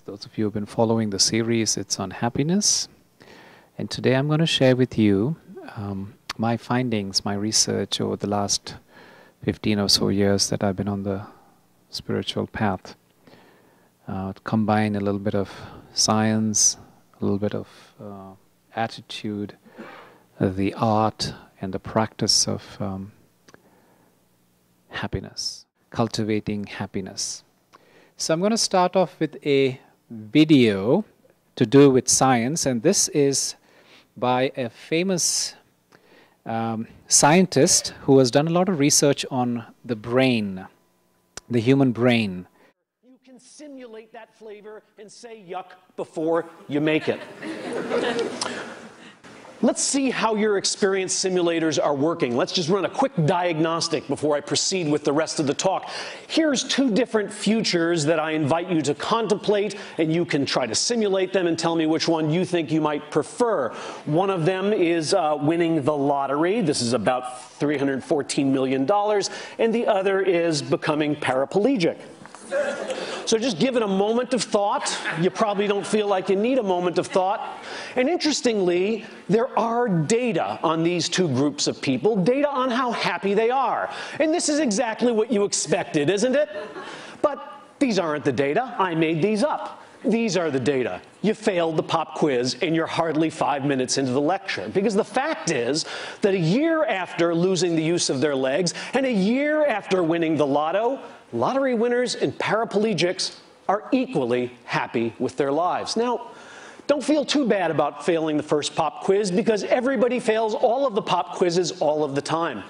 Those of you who have been following the series, it's on happiness. And today I'm going to share with you my findings, my research over the last 15 or so years that I've been on the spiritual path. Combine a little bit of science, a little bit of attitude, the art and the practice of happiness, cultivating happiness. So I'm going to start off with a video to do with science, and this is by a famous scientist who has done a lot of research on the brain, the human brain. You can simulate that flavor and say yuck before you make it. Let's see how your experience simulators are working. Let's just run a quick diagnostic before I proceed with the rest of the talk. Here's two different futures that I invite you to contemplate, and you can try to simulate them and tell me which one you think you might prefer. One of them is winning the lottery. This is about $314 million. And the other is becoming paraplegic. So just give it a moment of thought. You probably don't feel like you need a moment of thought. And interestingly, there are data on these two groups of people, data on how happy they are. And this is exactly what you expected, isn't it? But these aren't the data. I made these up. These are the data. You failed the pop quiz and you're hardly 5 minutes into the lecture. Because the fact is that a year after losing the use of their legs and a year after winning the lotto, lottery winners and paraplegics are equally happy with their lives. Now, don't feel too bad about failing the first pop quiz because everybody fails all of the pop quizzes all of the time.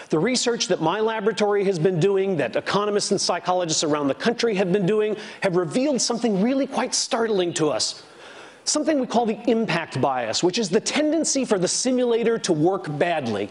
The research that my laboratory has been doing, that economists and psychologists around the country have been doing, have revealed something really quite startling to us. Something we call the impact bias, which is the tendency for the simulator to work badly.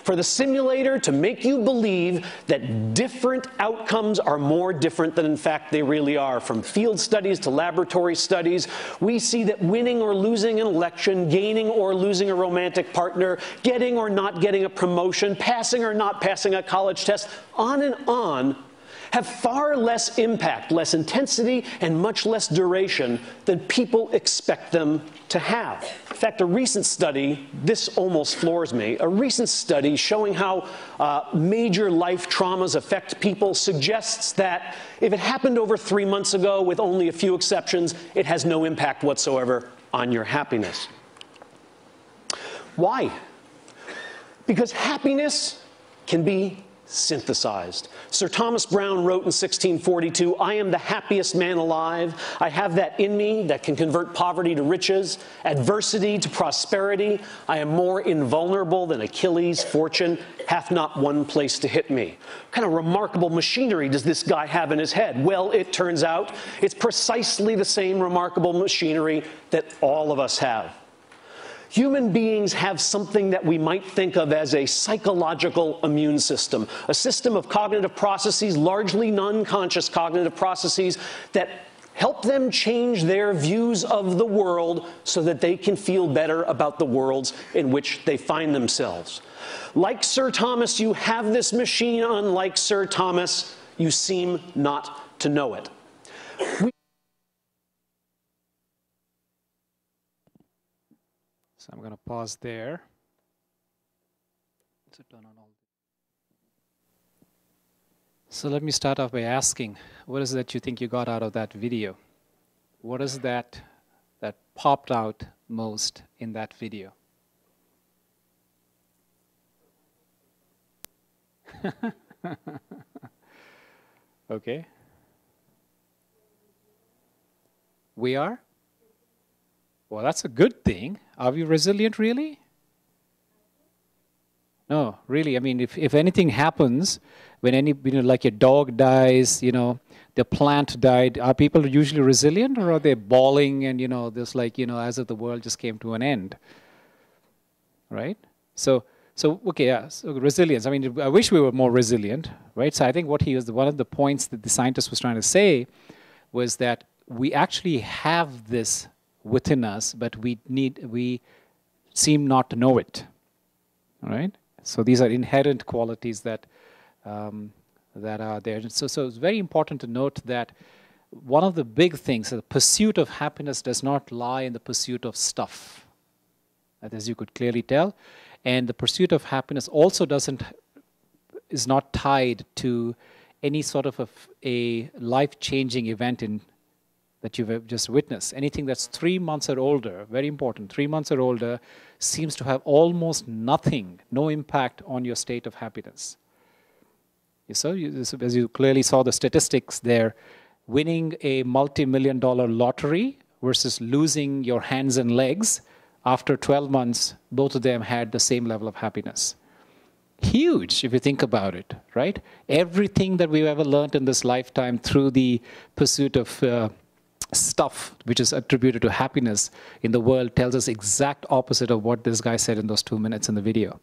For the simulator to make you believe that different outcomes are more different than in fact they really are. From field studies to laboratory studies, we see that winning or losing an election, gaining or losing a romantic partner, getting or not getting a promotion, passing or not passing a college test, on and on, have far less impact, less intensity, and much less duration than people expect them to have. In fact, a recent study, this almost floors me, a recent study showing how major life traumas affect people suggests that if it happened over 3 months ago, with only a few exceptions, it has no impact whatsoever on your happiness. Why? Because happiness can be synthesized. Sir Thomas Browne wrote in 1642, "I am the happiest man alive. I have that in me that can convert poverty to riches, adversity to prosperity. I am more invulnerable than Achilles. Fortune hath not one place to hit me." What kind of remarkable machinery does this guy have in his head? Well, it turns out it's precisely the same remarkable machinery that all of us have. Human beings have something that we might think of as a psychological immune system, a system of cognitive processes, largely non-conscious cognitive processes, that help them change their views of the world so that they can feel better about the worlds in which they find themselves. Like Sir Thomas, you have this machine. Unlike Sir Thomas, you seem not to know it. So I'm going to pause there. So let me start off by asking, what is it that you think you got out of that video? What is that popped out most in that video? Okay. We are? Well, that's a good thing. Are we resilient, really? No, really. I mean, if anything happens, when like a dog dies, the plant died, are people usually resilient, or are they bawling and, this as if the world just came to an end? Right? So okay, yeah, so resilience. I mean, I wish we were more resilient, right? So I think one of the points that the scientist was trying to say was that we actually have this within us, but we seem not to know it. All right? So these are inherent qualities that are there. So it's very important to note that one of the big things, the pursuit of happiness does not lie in the pursuit of stuff, as you could clearly tell. And the pursuit of happiness also is not tied to any sort of a life-changing event that you've just witnessed. Anything that's 3 months or older, very important, 3 months or older, seems to have almost nothing, no impact on your state of happiness. So, as you clearly saw the statistics there, winning a multi-million-dollar lottery versus losing your hands and legs, after 12 months, both of them had the same level of happiness. Huge, if you think about it, right? Everything that we've ever learned in this lifetime through the pursuit of stuff, which is attributed to happiness in the world, tells us exact opposite of what this guy said in those 2 minutes in the video.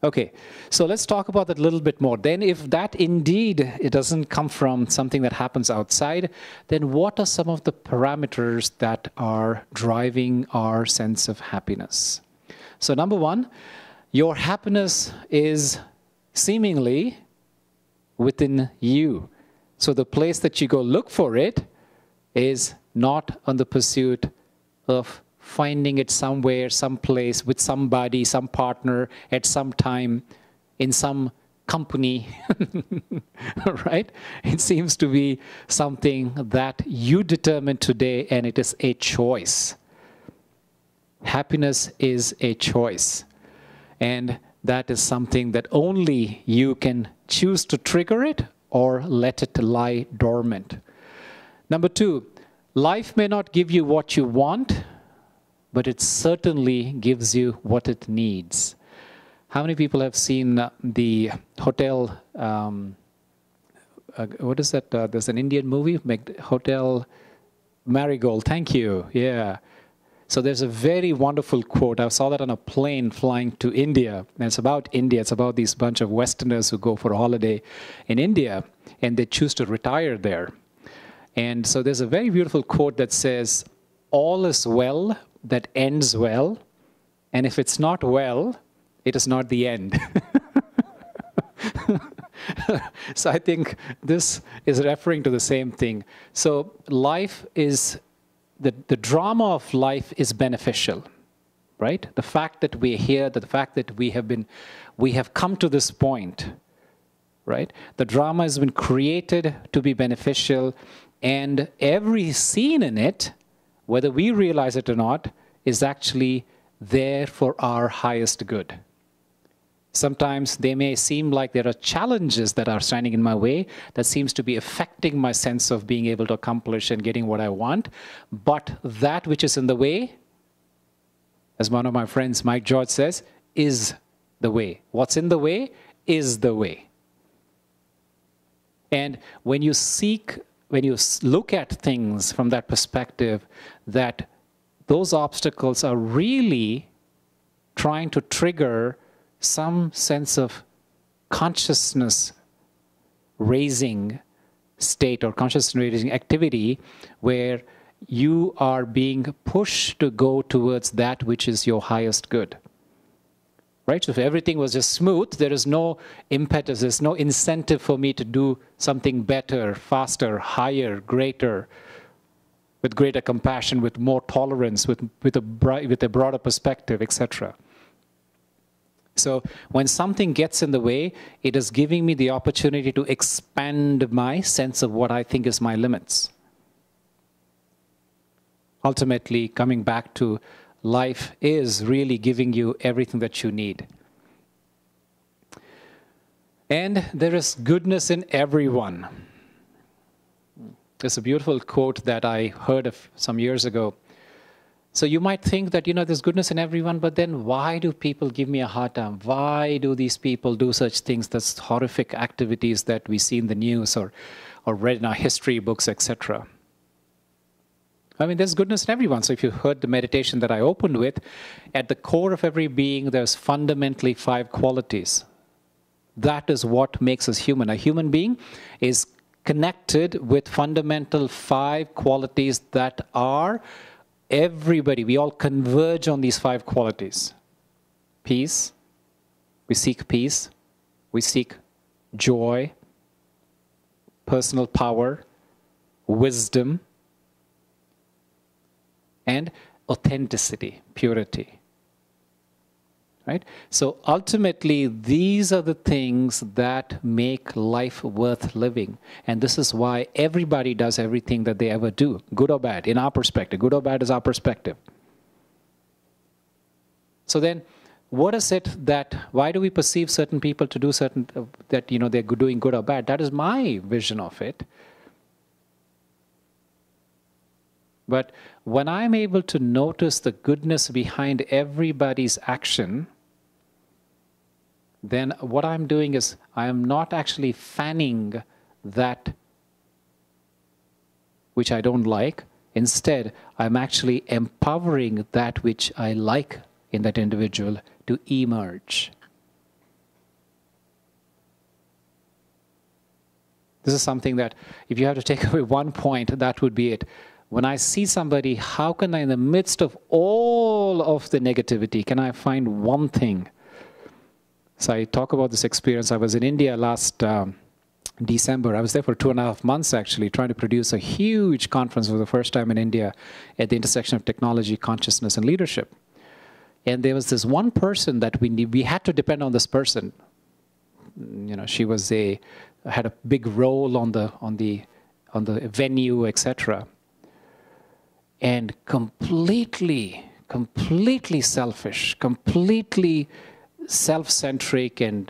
Okay, so let's talk about that a little bit more. Then if that indeed, it doesn't come from something that happens outside, then what are some of the parameters that are driving our sense of happiness? So number one, your happiness is seemingly within you. So the place that you go look for it is not on the pursuit of finding it somewhere, someplace, with somebody, some partner, at some time, in some company, right? It seems to be something that you determine today, and it is a choice. Happiness is a choice. And that is something that only you can choose to trigger it or let it lie dormant. Number two, life may not give you what you want, but it certainly gives you what it needs. How many people have seen the hotel, what is that? There's an Indian movie, Hotel Marigold. Thank you. Yeah. So there's a very wonderful quote. I saw that on a plane flying to India. And it's about India. It's about these bunch of Westerners who go for a holiday in India, and they choose to retire there. And so there's a very beautiful quote that says, "All is well that ends well, and if it's not well, it is not the end." So I think this is referring to the same thing. So life is, the drama of life is beneficial, right? The fact that we're here, the fact that we have come to this point, right? The drama has been created to be beneficial, and every scene in it, whether we realize it or not, is actually there for our highest good. Sometimes they may seem like there are challenges that are standing in my way that seems to be affecting my sense of being able to accomplish and getting what I want. But that which is in the way, as one of my friends, Mike George, says, is the way. What's in the way is the way. And when you look at things from that perspective, that those obstacles are really trying to trigger some sense of consciousness raising state or consciousness raising activity where you are being pushed to go towards that which is your highest good. Right? So if everything was just smooth, there is no impetus, there's no incentive for me to do something better, faster, higher, greater, with greater compassion, with more tolerance, with a broader perspective, etc. So when something gets in the way, it is giving me the opportunity to expand my sense of what I think is my limits. Ultimately, coming back to life is really giving you everything that you need. And there is goodness in everyone. There's a beautiful quote that I heard some years ago. So you might think that, there's goodness in everyone, but then why do people give me a hard time? Why do these people do such things, such horrific activities that we see in the news or read in our history books, etc.? I mean, there's goodness in everyone. So if you heard the meditation that I opened with, at the core of every being, there's fundamentally 5 qualities. That is what makes us human. A human being is connected with fundamental 5 qualities that are everybody. We all converge on these 5 qualities. Peace. We seek peace. We seek joy. personal power, wisdom, and authenticity, purity. Right? So ultimately, these are the things that make life worth living. And this is why everybody does everything that they ever do, good or bad, in our perspective. Good or bad is our perspective. So then, what is it that, why do we perceive certain people to do certain, that, they're doing good or bad? That is my vision of it. But when I'm able to notice the goodness behind everybody's action, then what I'm doing is I am not actually fanning that which I don't like. Instead, I'm actually empowering that which I like in that individual to emerge. This is something that, if you have to take away one point, that would be it. When I see somebody, how can I, in the midst of all of the negativity, can I find one thing? So I talk about this experience. I was in India last December. I was there for 2.5 months, actually, trying to produce a huge conference for the first time in India at the intersection of technology, consciousness, and leadership. And there was this one person that we had to depend on this person. She was had a big role on the venue, etc. And completely selfish, completely self-centric, and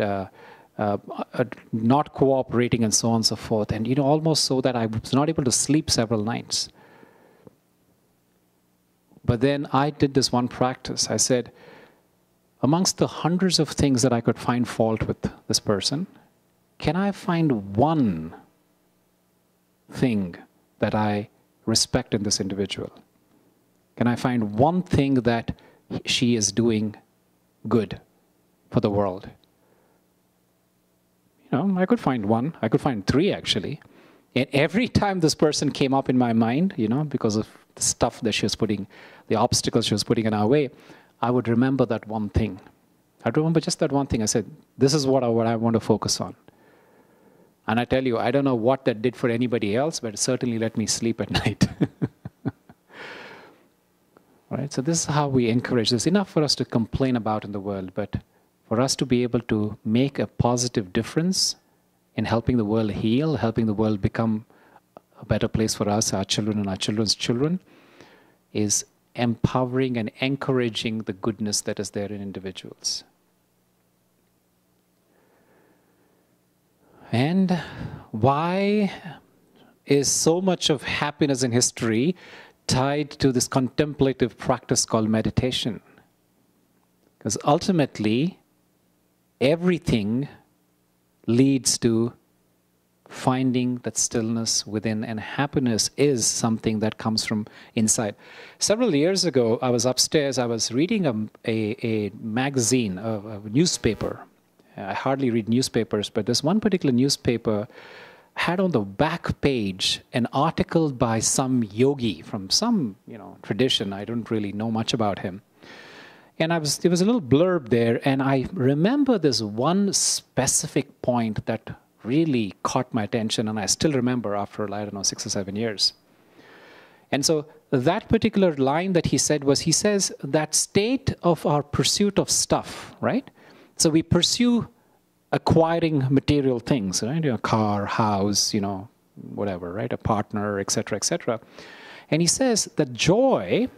not cooperating, and so on and so forth. And almost so that I was not able to sleep several nights. But then I did this one practice. I said, amongst the hundreds of things that I could find fault with this person, can I find one thing that I respect in this individual? Can I find one thing that she is doing good for the world? I could find one. I could find three, actually. And every time this person came up in my mind, because of the stuff that she was putting, the obstacles she was putting in our way, I would remember that one thing. I'd remember just that one thing. I said, this is what I want to focus on. And I tell you, I don't know what that did for anybody else, but it certainly let me sleep at night. Right? So this is how we encourage. There's enough for us to complain about in the world, but for us to be able to make a positive difference in helping the world heal, helping the world become a better place for us, our children, and our children's children, is empowering and encouraging the goodness that is there in individuals. And why is so much of happiness in history tied to this contemplative practice called meditation? Because ultimately, everything leads to finding that stillness within, and happiness is something that comes from inside. Several years ago, I was upstairs, I was reading a magazine, a newspaper. I hardly read newspapers, but this one particular newspaper had on the back page an article by some yogi from some tradition. I don't really know much about him. And there was a little blurb there, and I remember this one specific point that really caught my attention, and I still remember after, 6 or 7 years. And so that particular line that he said was, he says, that state of our pursuit of stuff, right? So we pursue acquiring material things, right? A car, house, whatever, right? A partner, etc., etc. And he says that joy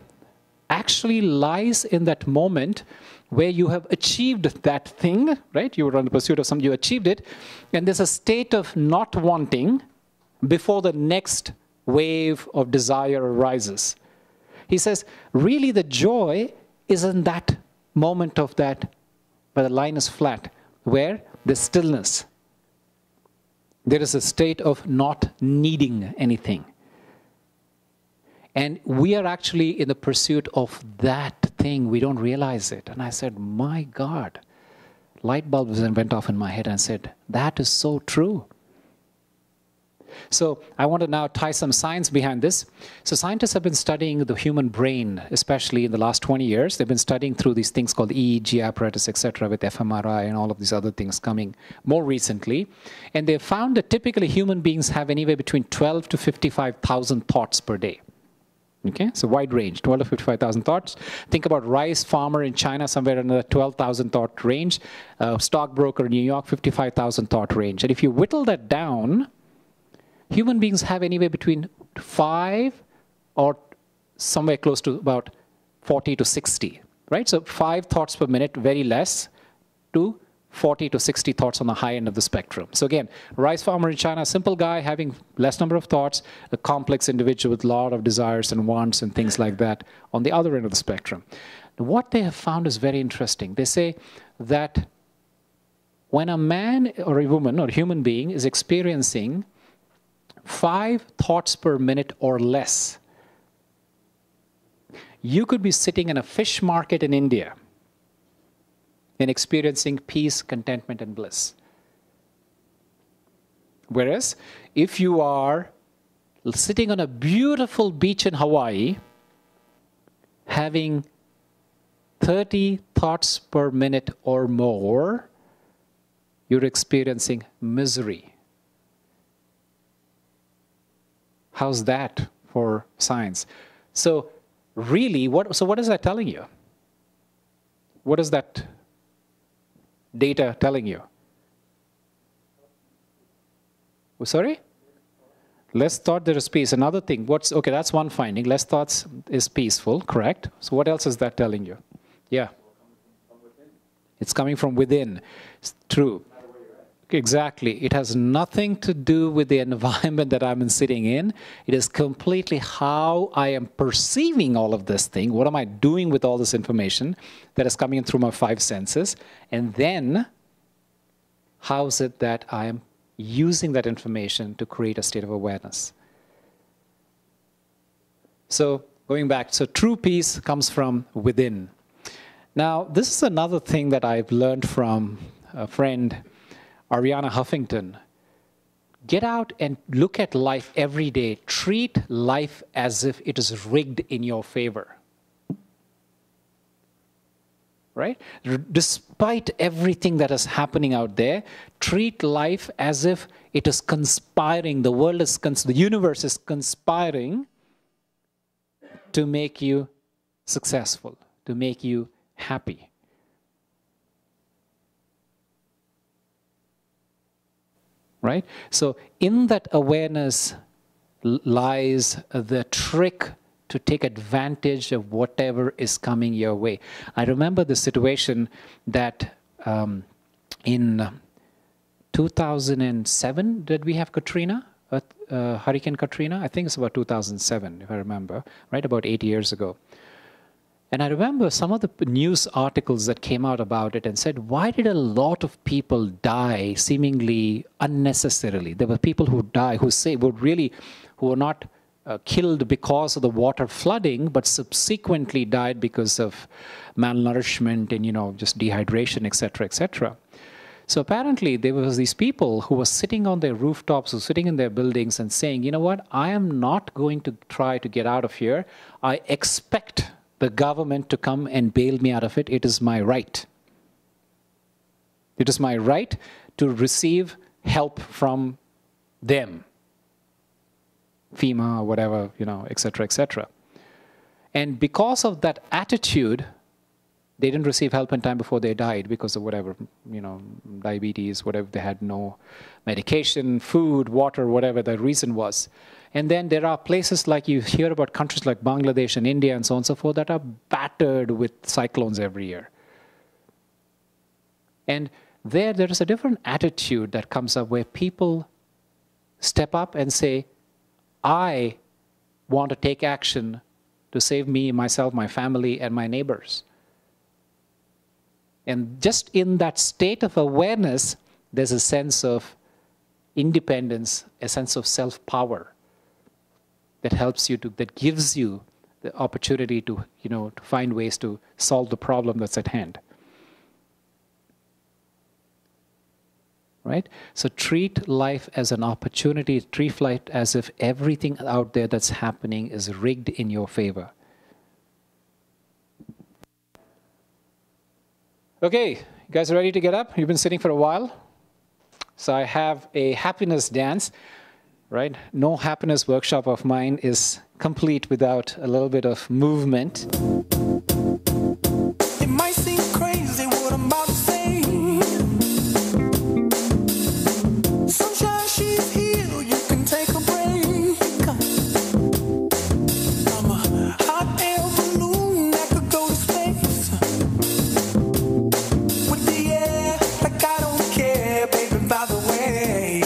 actually lies in that moment where you have achieved that thing, right? You were on the pursuit of something, you achieved it, and there's a state of not wanting before the next wave of desire arises. He says, really the joy is in that moment of that, where the line is flat, where there's stillness. There is a state of not needing anything. And we are actually in the pursuit of that thing. We don't realize it. And I said, my God. Light bulbs went off in my head, and I said, that is so true. So I want to now tie some science behind this. So scientists have been studying the human brain, especially in the last 20 years. They've been studying through these things called EEG apparatus, etc., with fMRI and all of these other things coming more recently. And they've found that typically human beings have anywhere between 12 to 55,000 thoughts per day. Okay, so wide range, 12 to 55,000 thoughts. Think about rice farmer in China, somewhere in the 12,000 thought range. Stockbroker in New York, 55,000 thought range. And if you whittle that down, human beings have anywhere between 5 or somewhere close to about 40 to 60, right? So 5 thoughts per minute, very less, to 40 to 60 thoughts on the high end of the spectrum. So again, rice farmer in China, simple guy having less number of thoughts, a complex individual with a lot of desires and wants and things like that on the other end of the spectrum. What they have found is very interesting. They say that when a man or a woman or a human being is experiencing 5 thoughts per minute or less, you could be sitting in a fish market in India and experiencing peace, contentment, and bliss. Whereas, if you are sitting on a beautiful beach in Hawaii, having 30 thoughts per minute or more, you're experiencing misery. How's that for science? So, really, what is that telling you? What is that data telling you? Oh, sorry? Less thought, there is peace. Another thing, okay, that's one finding. Less thoughts is peaceful, correct? So what else is that telling you? Yeah. It's coming from within. It's true. Exactly. It has nothing to do with the environment that I'm sitting in. It is completely how I am perceiving all of this thing. What am I doing with all this information that is coming in through my 5 senses? And then, how is it that I am using that information to create a state of awareness? So, going back, so true peace comes from within. Now, this is another thing that I've learned from a friend, Ariana Huffington. Get out and look at life every day. Treat life as if it is rigged in your favor. Right? Despite everything that is happening out there, treat life as if it is conspiring. The world is, the universe is conspiring to make you successful, to make you happy. Right? So in that awareness lies the trick to take advantage of whatever is coming your way. I remember the situation that in 2007, did we have Katrina? Hurricane Katrina? I think it's about 2007, if I remember, right? About 8 years ago. And I remember some of the news articles that came out about it and said, why did a lot of people die seemingly unnecessarily? There were people who died, who were not killed because of the water flooding, but subsequently died because of malnourishment and, just dehydration, etc., etc. So apparently there was these people who were sitting on their rooftops or sitting in their buildings and saying, you know what, I am not going to try to get out of here. I expect the government to come and bail me out of it. It is my right. It is my right to receive help from them. FEMA or whatever, etc., etc. And because of that attitude, they didn't receive help in time before they died because of whatever, diabetes, whatever. They had no medication, food, water, whatever the reason was. And then there are places like you hear about countries like Bangladesh and India and so on and so forth that are battered with cyclones every year. And there is a different attitude that comes up where people step up and say, I want to take action to save me, myself, my family, and my neighbors. And just in that state of awareness, there's a sense of independence, a sense of self-power that helps you that gives you the opportunity to, to find ways to solve the problem that's at hand. right? So treat life as an opportunity. Treat life as if everything out there that's happening is rigged in your favor. Okay, you guys are ready to get up? You've been sitting for a while. So I have a happiness dance, right? No happiness workshop of mine is complete without a little bit of movement. It might seem crazy what I'm about to say. Sunshine, she's here, you can take a break. I'm a hot air balloon that could go to space. With the air, like I don't care, baby, by the way.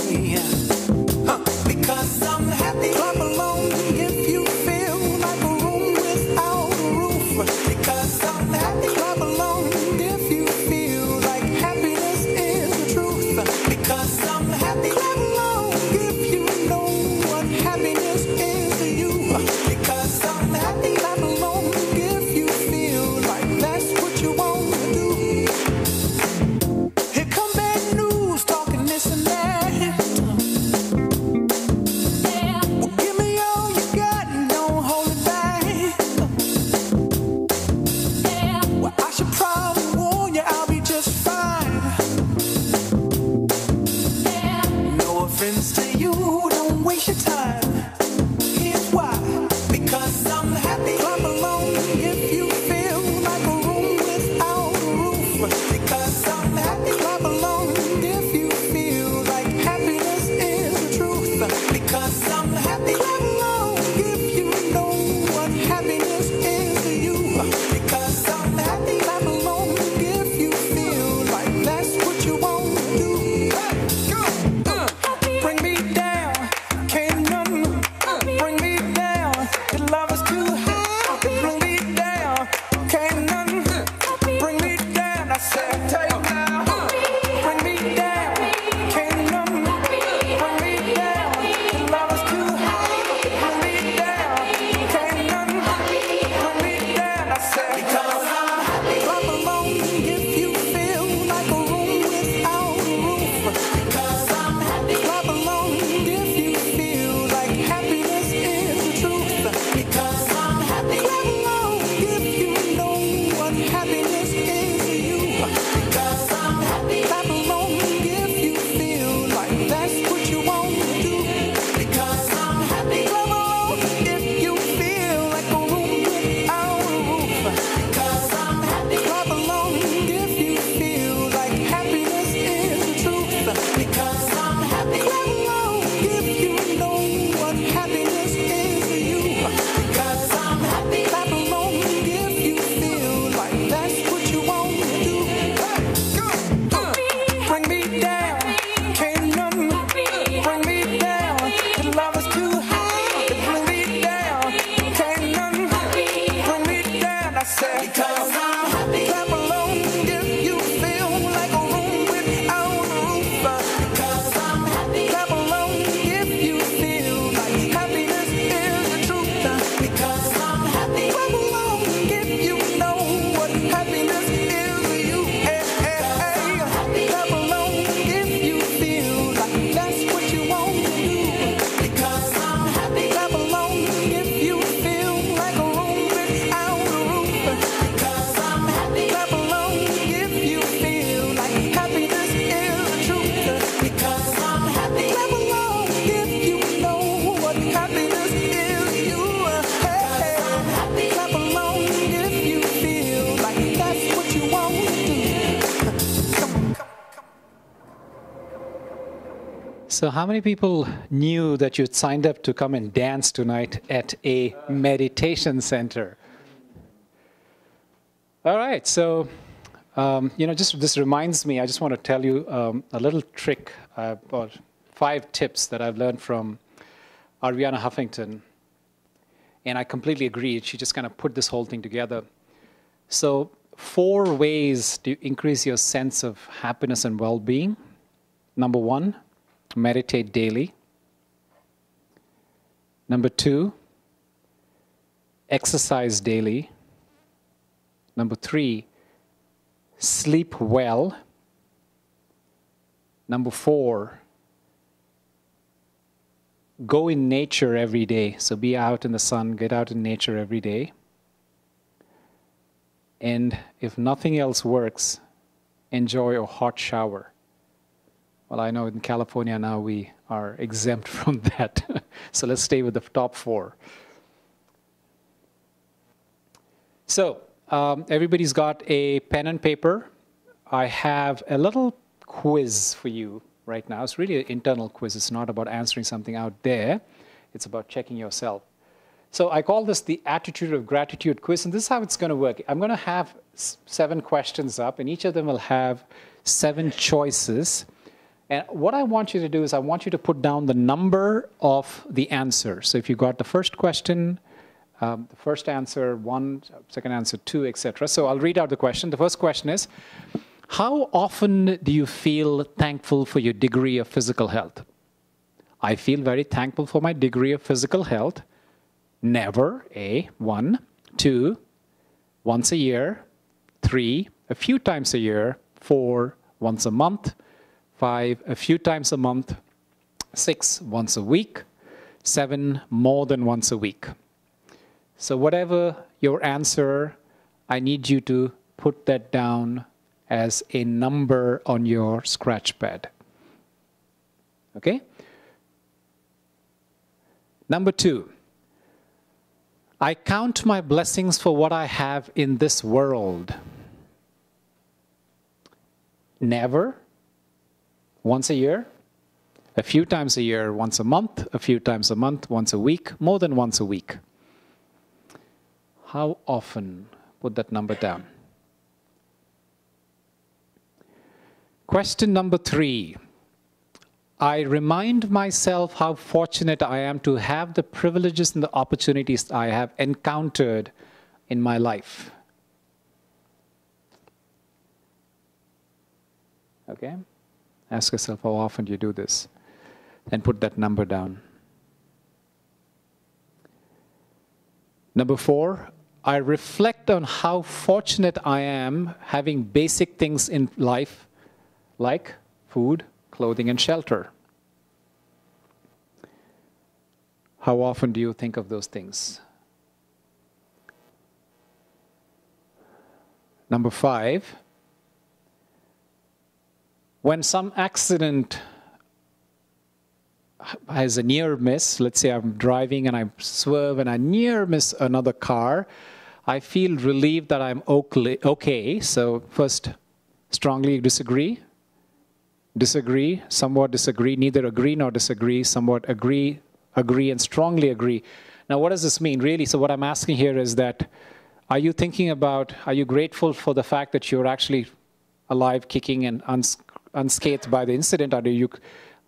Because I'm happy. Clap along if you feel like a room without a roof. Because I'm happy. Clap along if you feel like happiness is the truth. Because I'm happy. Clap along if you know what happiness is to you. Because I'm happy. Clap along if you feel like that's what you want to do. Here come bad news talking this and that. Well, give me all you got and don't hold it back. Well, I should probably warn you, I'll be just fine. No offense to you, don't waste your time. Here's why. Because I'm happy. Clap along if you feel like a room without a roof. Because I'm happy. Clap along if you feel like happiness is the truth. Because I'm happy. Clap along if you know what happiness is to you. Because I'm happy. Clap along if you feel like that's what you want to do. Bring me down, can't none bring me down. Your love is too high. Bring me down, can't none bring me down. I said, take now. Bring me down, can't none bring me down. Your love is too high. Bring me down, can't none bring me down. I said, because I'm happy. Clap along if you feel like a room without a roof. Because I'm happy. Clap along if you feel like happiness is the truth. Because I'm happy. Clap along if you know what happiness is to you. Because I'm happy. Clap along if you feel like that's what you want to do. Because I'm happy. Clap along if you feel like a room without a roof. Because I'm happy. Clap along if you feel like happiness is the truth. Because I'm happy. Clap along if you know what happiness is to you. Because I'm happy. Clap along if you feel like that's what you want to do. Bring me down, can't none bring me down. Your love is too high. Bring me down, can't none bring me down. I said, because I'm happy. Clap along if you feel like a room without a roof. Because I'm happy. Clap along if you feel like happiness is the truth. Because I'm happy. Clap along if you know what happiness is to you. Hey, hey, hey. Clap along if you feel like that's what you want to do. Because I'm happy. Clap along if you feel like a room without a roof. Because I'm happy. Clap along if you feel like happiness is the truth. Because I'm happy. Clap along if you know what happiness is to you. Hey, hey. Clap along if you feel like that's what you want to do. Come on, come on. So how many people knew that you'd signed up to come and dance tonight at a meditation center? All right, so, just this reminds me, I just want to tell you a little trick, or 5 tips that I've learned from Ariana Huffington. And I completely agree. She just kind of put this whole thing together. So 4 ways to increase your sense of happiness and well-being. Number 1, meditate daily. Number 2, exercise daily. Number 3, sleep well. Number 4, go in nature every day. So be out in the sun, get out in nature every day. And if nothing else works, enjoy a hot shower. Well, I know in California now we are exempt from that. So let's stay with the top 4. So everybody's got a pen and paper. I have a little quiz for you right now. It's really an internal quiz. It's not about answering something out there. It's about checking yourself. So I call this the Attitude of Gratitude quiz, and this is how it's going to work. I'm going to have 7 questions up, and each of them will have 7 choices. And what I want you to do is I want you to put down the number of the answer. So if you got the first question, the first answer 1, second answer 2, etc. So I'll read out the question. The first question is, how often do you feel thankful for your degree of physical health? I feel very thankful for my degree of physical health. Never, A, 1. 2, once a year. 3, a few times a year. 4, once a month. 5, a few times a month. 6, once a week. 7, more than once a week. So whatever your answer, I need you to put that down as a number on your scratch pad. Okay? Number 2, I count my blessings for what I have in this world. Never, once a year, a few times a year, once a month, a few times a month, once a week, more than once a week. How often? Put that number down. Question number 3. I remind myself how fortunate I am to have the privileges and the opportunities I have encountered in my life. Okay? Ask yourself how often do you do this? Then put that number down. Number 4, I reflect on how fortunate I am having basic things in life like food, clothing, and shelter. How often do you think of those things? Number 5, when some accident has a near miss, let's say I'm driving and I swerve and I near miss another car, I feel relieved that I'm okay. So first, strongly disagree, disagree, somewhat disagree, neither agree nor disagree, somewhat agree, agree, and strongly agree. Now, what does this mean, really? So what I'm asking here is that, are you thinking about, are you grateful for the fact that you're actually alive, kicking, and unscathed by the incident? Or are you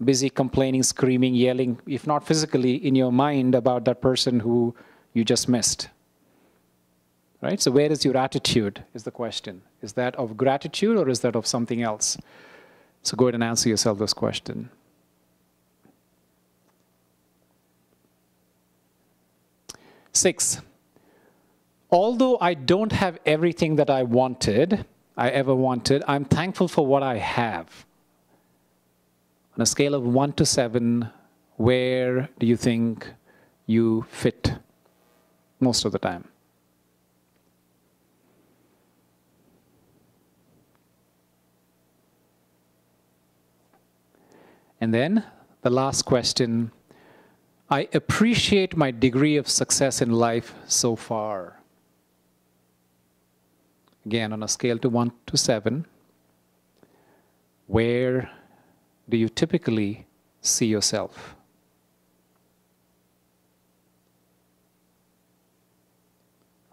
busy complaining, screaming, yelling, if not physically, in your mind about that person who you just missed? Right? So where is your attitude, is the question. Is that of gratitude or is that of something else? So go ahead and answer yourself this question. Six, although I don't have everything that I ever wanted, I'm thankful for what I have. On a scale of 1 to 7, where do you think you fit most of the time? And then the last question, I appreciate my degree of success in life so far. Again, on a scale to 1 to 7, where do you typically see yourself?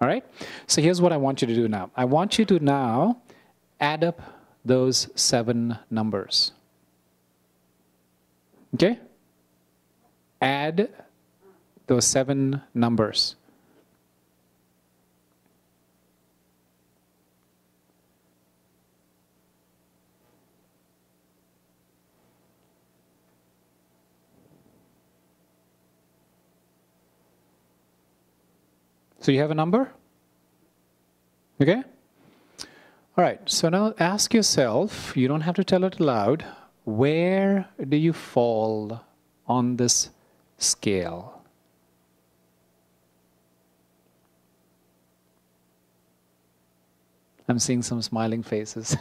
All right? So here's what I want you to do now. I want you to now add up those 7 numbers. Okay? Add those 7 numbers. So you have a number? Okay? All right, so now ask yourself, you don't have to tell it aloud, where do you fall on this scale? I'm seeing some smiling faces.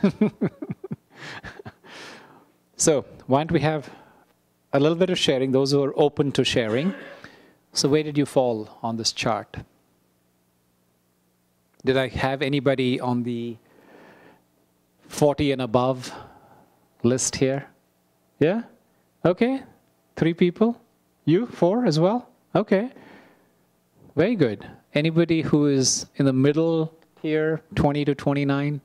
So, why don't we have a little bit of sharing, those who are open to sharing. So where did you fall on this chart? Did I have anybody on the 40 and above list here? Yeah? Okay. 3 people? You? 4 as well? Okay. Very good. Anybody who is in the middle here, 20 to 29?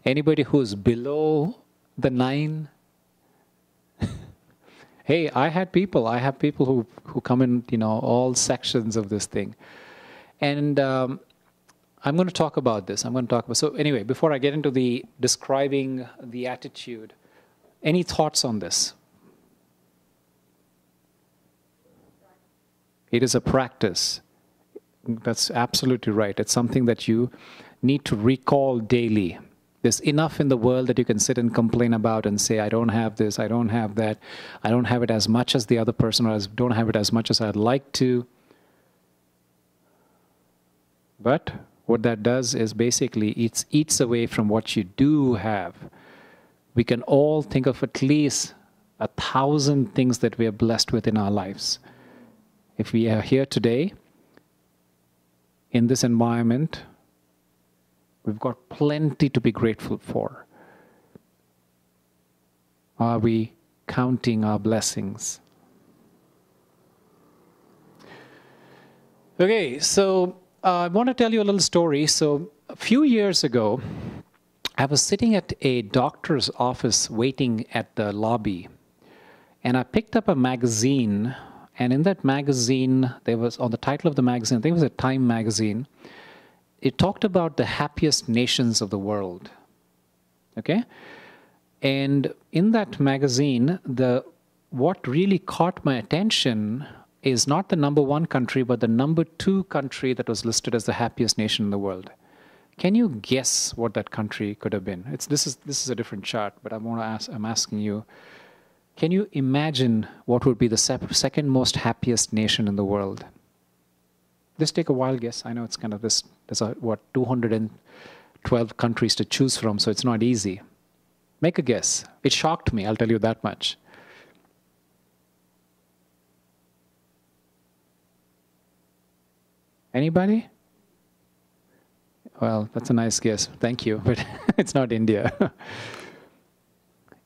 Anybody who's below the 9? Hey, I have people who come in, all sections of this thing. And I'm going to talk about this. So anyway, before I get into the describing the attitude, any thoughts on this? It is a practice. That's absolutely right. It's something that you need to recall daily. There's enough in the world that you can sit and complain about and say, I don't have this, I don't have that, I don't have it as much as the other person, or I don't have it as much as I'd like to. But what that does is basically it eats away from what you do have. We can all think of at least 1,000 things that we are blessed with in our lives. If we are here today, in this environment, we've got plenty to be grateful for. Are we counting our blessings? Okay, so I want to tell you a little story. So a few years ago, I was sitting at a doctor's office waiting at the lobby, and I picked up a magazine, and in that magazine, there was, on the title of the magazine, I think it was a Time magazine, it talked about the happiest nations of the world. Okay? And in that magazine, what really caught my attention is not the number 1 country, but the number 2 country that was listed as the happiest nation in the world. Can you guess what that country could have been? This is a different chart, but I'm asking you, can you imagine what would be the second most happiest nation in the world? Just take a wild guess. I know it's kind of this, there's 212 countries to choose from, so it's not easy. Make a guess. It shocked me, I'll tell you that much. Anybody? Well, that's a nice guess. Thank you, but it's not India.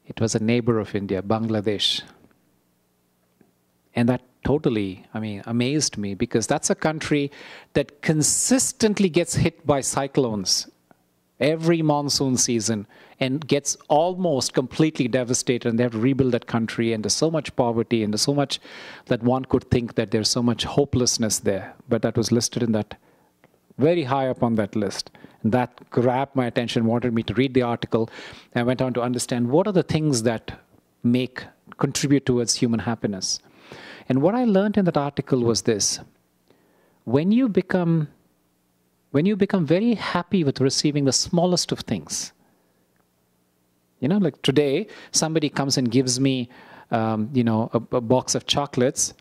It was a neighbor of India, Bangladesh. And that totally, amazed me, because that's a country that consistently gets hit by cyclones every monsoon season and gets almost completely devastated, and they have to rebuild that country, and there's so much poverty, and there's so much that one could think that there's so much hopelessness there. But that was listed in that, very high up on that list. And that grabbed my attention, wanted me to read the article, and I went on to understand what are the things that contribute towards human happiness. And what I learned in that article was this: when you become very happy with receiving the smallest of things, like today, somebody comes and gives me, a box of chocolates,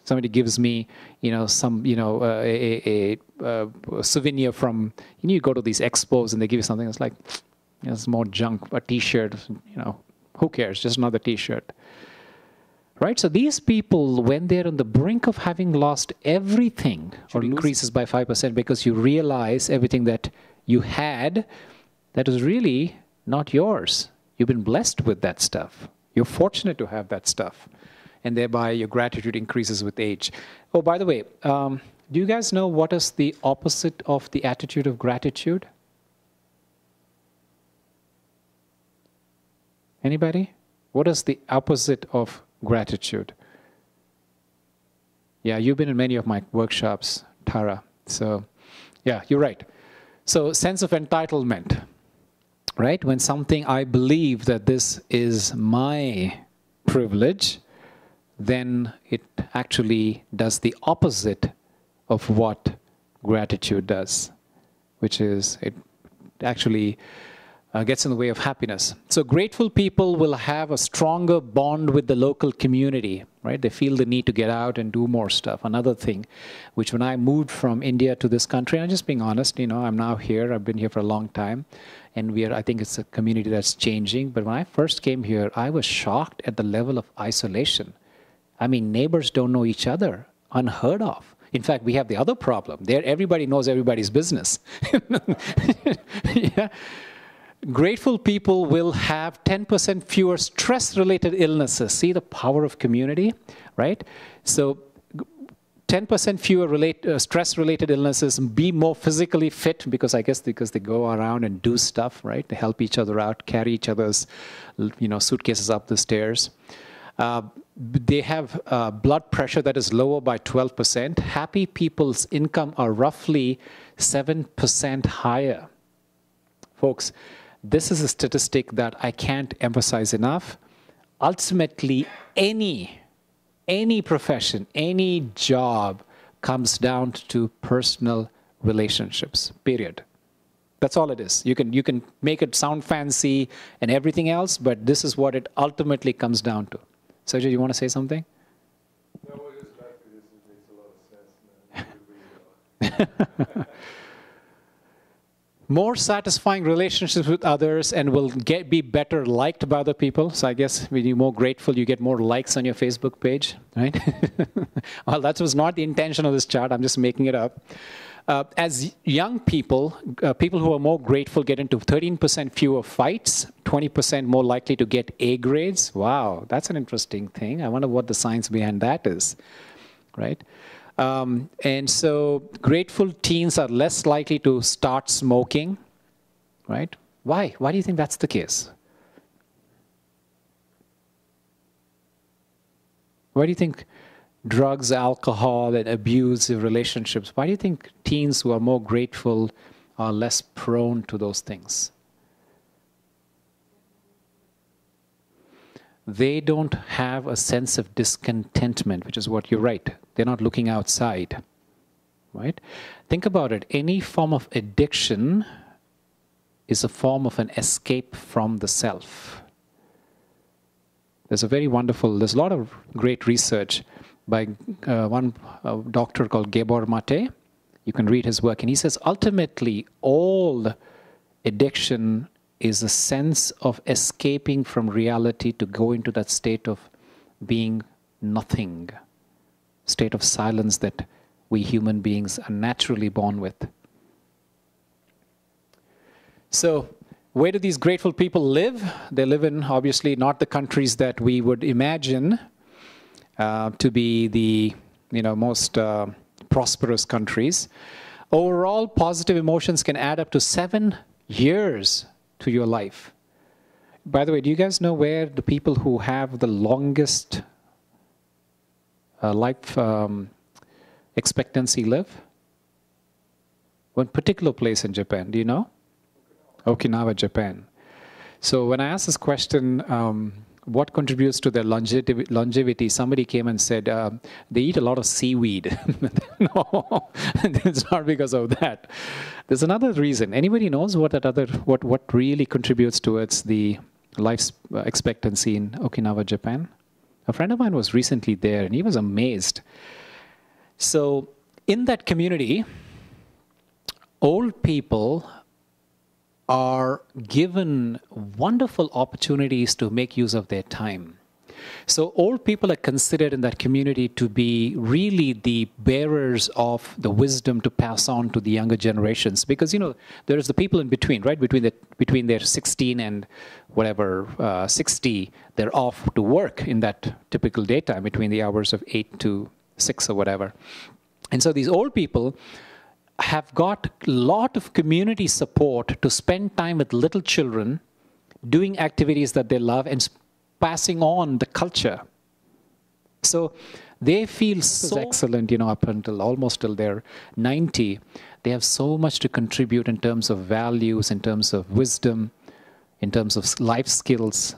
somebody gives me, a souvenir from, you go to these expos and they give you something that's like, it's more junk, a t-shirt, who cares, just another t-shirt. Right? So these people, when they're on the brink of having lost everything, or increases by 5%, because you realize everything that you had, that is really not yours. You've been blessed with that stuff. You're fortunate to have that stuff. And thereby your gratitude increases with age. Oh, by the way, do you guys know what is the opposite of the attitude of gratitude? Anybody? What is the opposite of gratitude? Yeah, you've been in many of my workshops, Tara. So, yeah, you're right. So, sense of entitlement, right? When something, I believe that this is my privilege, then it actually does the opposite of what gratitude does, which is it actually gets in the way of happiness. So grateful people will have a stronger bond with the local community, right? They feel the need to get out and do more stuff. Another thing, which when I moved from India to this country, I'm just being honest, you know, I'm now here, I've been here for a long time, and I think it's a community that's changing. But when I first came here, I was shocked at the level of isolation. I mean, neighbors don't know each other, unheard of. In fact, we have the other problem. There, everybody knows everybody's business. Yeah. Grateful people will have 10% fewer stress-related illnesses. See the power of community, right? So 10% fewer stress-related illnesses, be more physically fit, because I guess because they go around and do stuff, right? They help each other out, carry each other's, you know, suitcases up the stairs. They have blood pressure that is lower by 12%. Happy people's income are roughly 7% higher. Folks, this is a statistic that I can't emphasize enough. Ultimately, any profession, any job comes down to personal relationships, period. That's all it is. You can make it sound fancy and everything else, but this is what it ultimately comes down to. Sergio, you want to say something? No, we'll just back to this. It makes a lot of sense. More satisfying relationships with others and will be better liked by other people. So I guess when you're more grateful, you get more likes on your Facebook page, right? Well, that was not the intention of this chart. I'm just making it up. As young people, people who are more grateful get into 13% fewer fights, 20% more likely to get A grades. Wow, that's an interesting thing. I wonder what the science behind that is, right? And so grateful teens are less likely to start smoking, right? Why? Why do you think that's the case? Why do you think drugs, alcohol, and abusive relationships, why do you think teens who are more grateful are less prone to those things? They don't have a sense of discontentment, which is what you're right. They're not looking outside, right? Think about it. Any form of addiction is a form of an escape from the self. There's a lot of great research by one doctor called Gabor Mate. You can read his work, and he says, ultimately, all addiction is a sense of escaping from reality to go into that state of being nothing, state of silence that we human beings are naturally born with. So, where do these grateful people live? They live in, obviously, not the countries that we would imagine to be the most prosperous countries. Overall, positive emotions can add up to 7 years to your life. By the way, do you guys know where the people who have the longest life expectancy live? One particular place in Japan, do you know? Okinawa, Japan. So when I asked this question, what contributes to their longevity, somebody came and said, they eat a lot of seaweed. No, it's not because of that. There's another reason. Anybody knows what really contributes towards the life expectancy in Okinawa, Japan? A friend of mine was recently there, and he was amazed. So in that community, old people are given wonderful opportunities to make use of their time. So old people are considered in that community to be really the bearers of the wisdom to pass on to the younger generations. Because, there's the people in between, right? Between their 16 and 60, they're off to work in that typical daytime between the hours of 8 to 6 or whatever. And so these old people have got a lot of community support to spend time with little children, doing activities that they love, and passing on the culture. So they feel so excellent, up until almost till they're 90. They have so much to contribute in terms of values, in terms of wisdom, in terms of life skills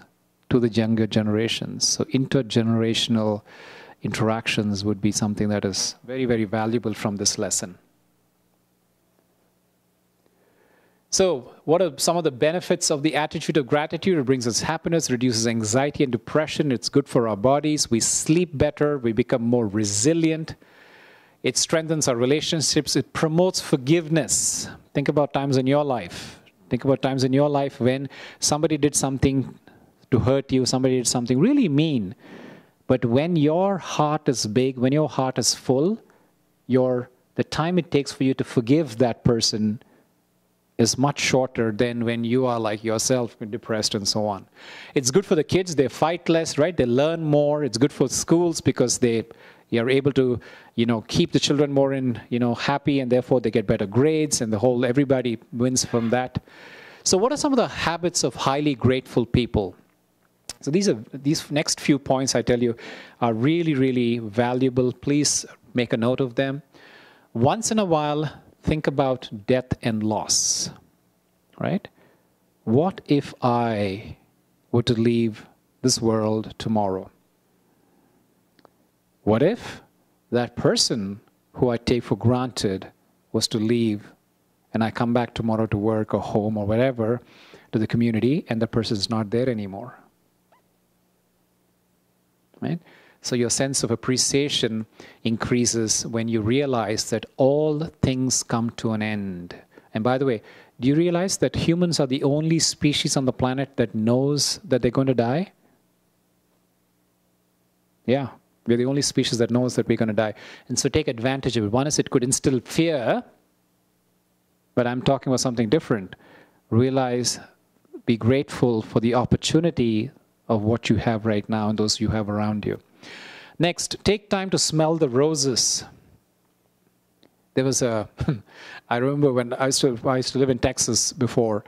to the younger generations. So intergenerational interactions would be something that is very, very valuable from this lesson. So what are some of the benefits of the attitude of gratitude? It brings us happiness, reduces anxiety and depression. It's good for our bodies. We sleep better. We become more resilient. It strengthens our relationships. It promotes forgiveness. Think about times in your life. Think about times in your life when somebody did something to hurt you, somebody did something really mean. But when your heart is big, when your heart is full, the time it takes for you to forgive that person is much shorter than when you are like yourself, depressed and so on. It's good for the kids. They fight less, right? They learn more. It's good for schools because they are able to, keep the children more happy, and therefore they get better grades, and everybody wins from that. So what are some of the habits of highly grateful people? So these next few points I tell you are really, really valuable. Please make a note of them. Once in a while, think about death and loss, right? What if I were to leave this world tomorrow? What if that person who I take for granted was to leave, and I come back tomorrow to work or home or whatever, to the community, and the person is not there anymore? Right? So your sense of appreciation increases when you realize that all things come to an end. And by the way, do you realize that humans are the only species on the planet that knows that they're going to die? Yeah, we're the only species that knows that we're going to die. And so take advantage of it. One is it could instill fear, but I'm talking about something different. Realize, be grateful for the opportunity of what you have right now and those you have around you. Next, take time to smell the roses. There was I remember when I used to live in Texas before.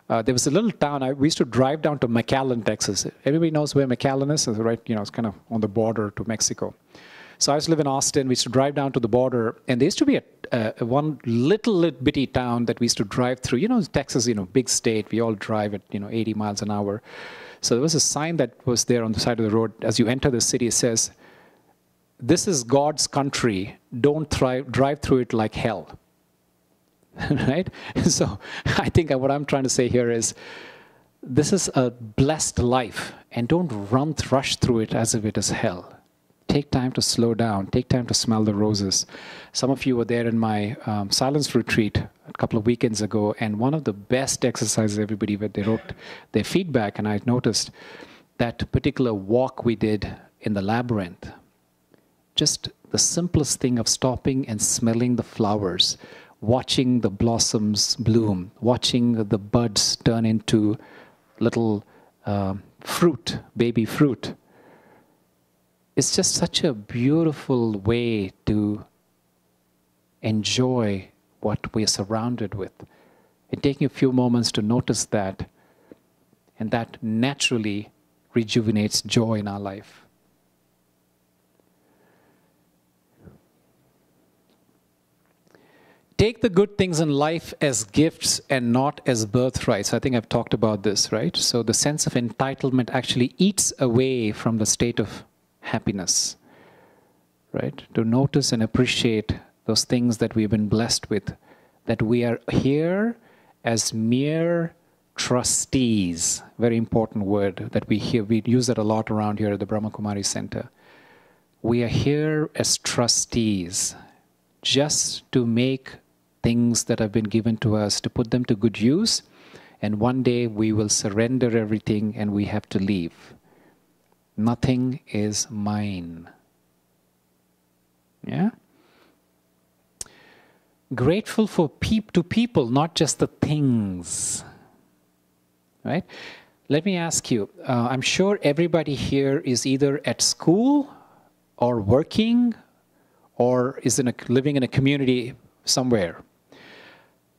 There was a little town, we used to drive down to McAllen, Texas. Everybody knows where McAllen is, right? It's kind of on the border to Mexico. So I used to live in Austin. We used to drive down to the border, and there used to be one little bitty town that we used to drive through. Texas, big state. We all drive at 80 miles an hour. So there was a sign that was there on the side of the road. As you enter the city, it says, "This is God's country. Don't drive through it like hell." Right? So I think what I'm trying to say here is, this is a blessed life, and don't rush through it as if it is hell. Take time to slow down. Take time to smell the roses. Some of you were there in my silence retreat a couple of weekends ago, and one of the best exercises everybody, they wrote their feedback, and I noticed that particular walk we did in the labyrinth. Just the simplest thing of stopping and smelling the flowers, watching the blossoms bloom, watching the buds turn into little fruit, baby fruit. It's just such a beautiful way to enjoy what we are surrounded with. And taking a few moments to notice that, and that naturally rejuvenates joy in our life. Take the good things in life as gifts and not as birthrights. I think I've talked about this, right? So the sense of entitlement actually eats away from the state of happiness, right? To notice and appreciate those things that we've been blessed with, that we are here as mere trustees. Very important word that we hear. We use that a lot around here at the Brahma Kumaris Center. We are here as trustees, just to make things that have been given to us, to put them to good use, and one day we will surrender everything and we have to leave. Nothing is mine. Yeah? Grateful to people, not just the things. Right? Let me ask you, I'm sure everybody here is either at school or working or is living in a community somewhere.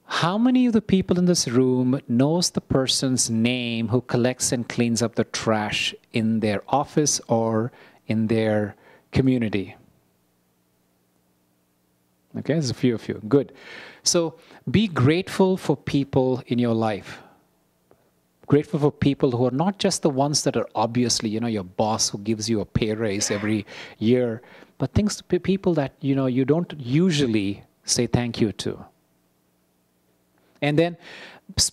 How many of the people in this room knows the person's name who collects and cleans up the trash in their office or in their community? Okay, there's a few of you. Good. So be grateful for people in your life. Grateful for people who are not just the ones that are obviously, your boss who gives you a pay raise every year, but people that, you don't usually say thank you to. And then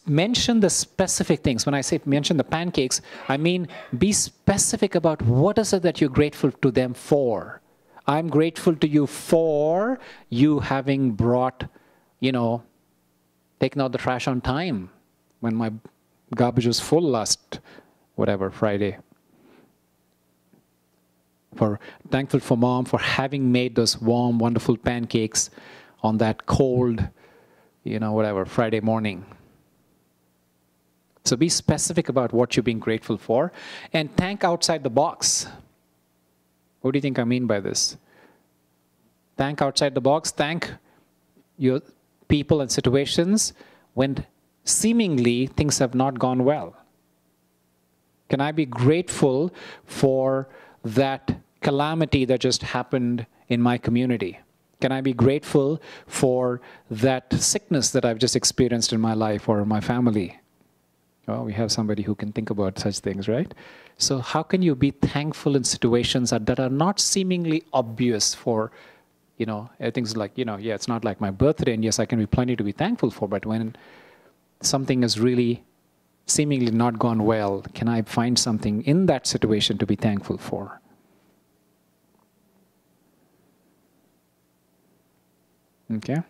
mention the specific things. When I say mention the pancakes, I mean be specific about what is it that you're grateful to them for. I'm grateful to you for you having brought, taken out the trash on time when my garbage was full last, Friday. Thankful for Mom for having made those warm, wonderful pancakes on that cold, Friday morning. So be specific about what you're being grateful for, and thank outside the box. What do you think I mean by this? Thank outside the box. Thank your people and situations when seemingly things have not gone well. Can I be grateful for that calamity that just happened in my community? Can I be grateful for that sickness that I've just experienced in my life or my family? Well, we have somebody who can think about such things, right? So how can you be thankful in situations that are not seemingly obvious for, things like, it's not like my birthday, and yes, I can be plenty to be thankful for, but when something has really seemingly not gone well, can I find something in that situation to be thankful for? Okay,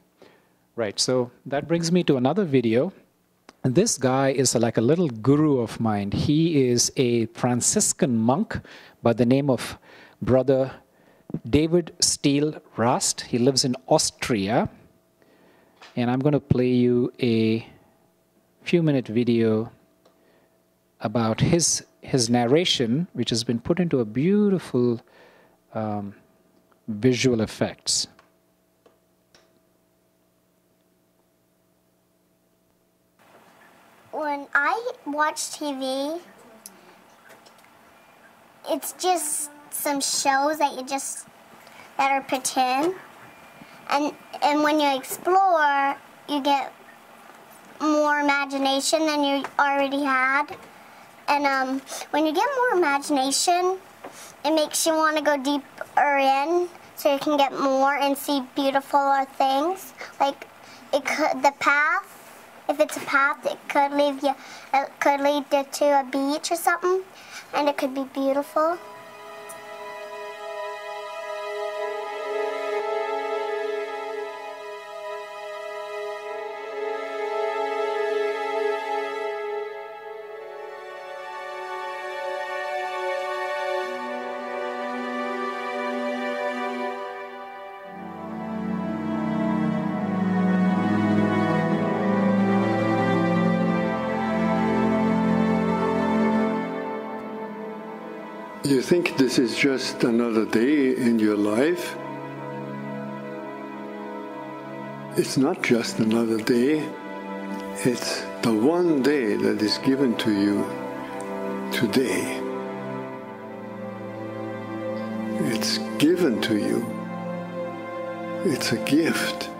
right, so that brings me to another video. And this guy is like a little guru of mine. He is a Franciscan monk by the name of Brother David Steele Rast. He lives in Austria. And I'm going to play you a few-minute video about his narration, which has been put into a beautiful visual effects. When I watch TV, it's just some shows that are pretend, and when you explore, you get more imagination than you already had, and when you get more imagination, it makes you want to go deeper in, so you can get more and see beautiful things. Like the path. If it's a path, it could lead you to a beach or something, and it could be beautiful. You think this is just another day in your life? It's not just another day. It's the one day that is given to you today. It's given to you. It's a gift.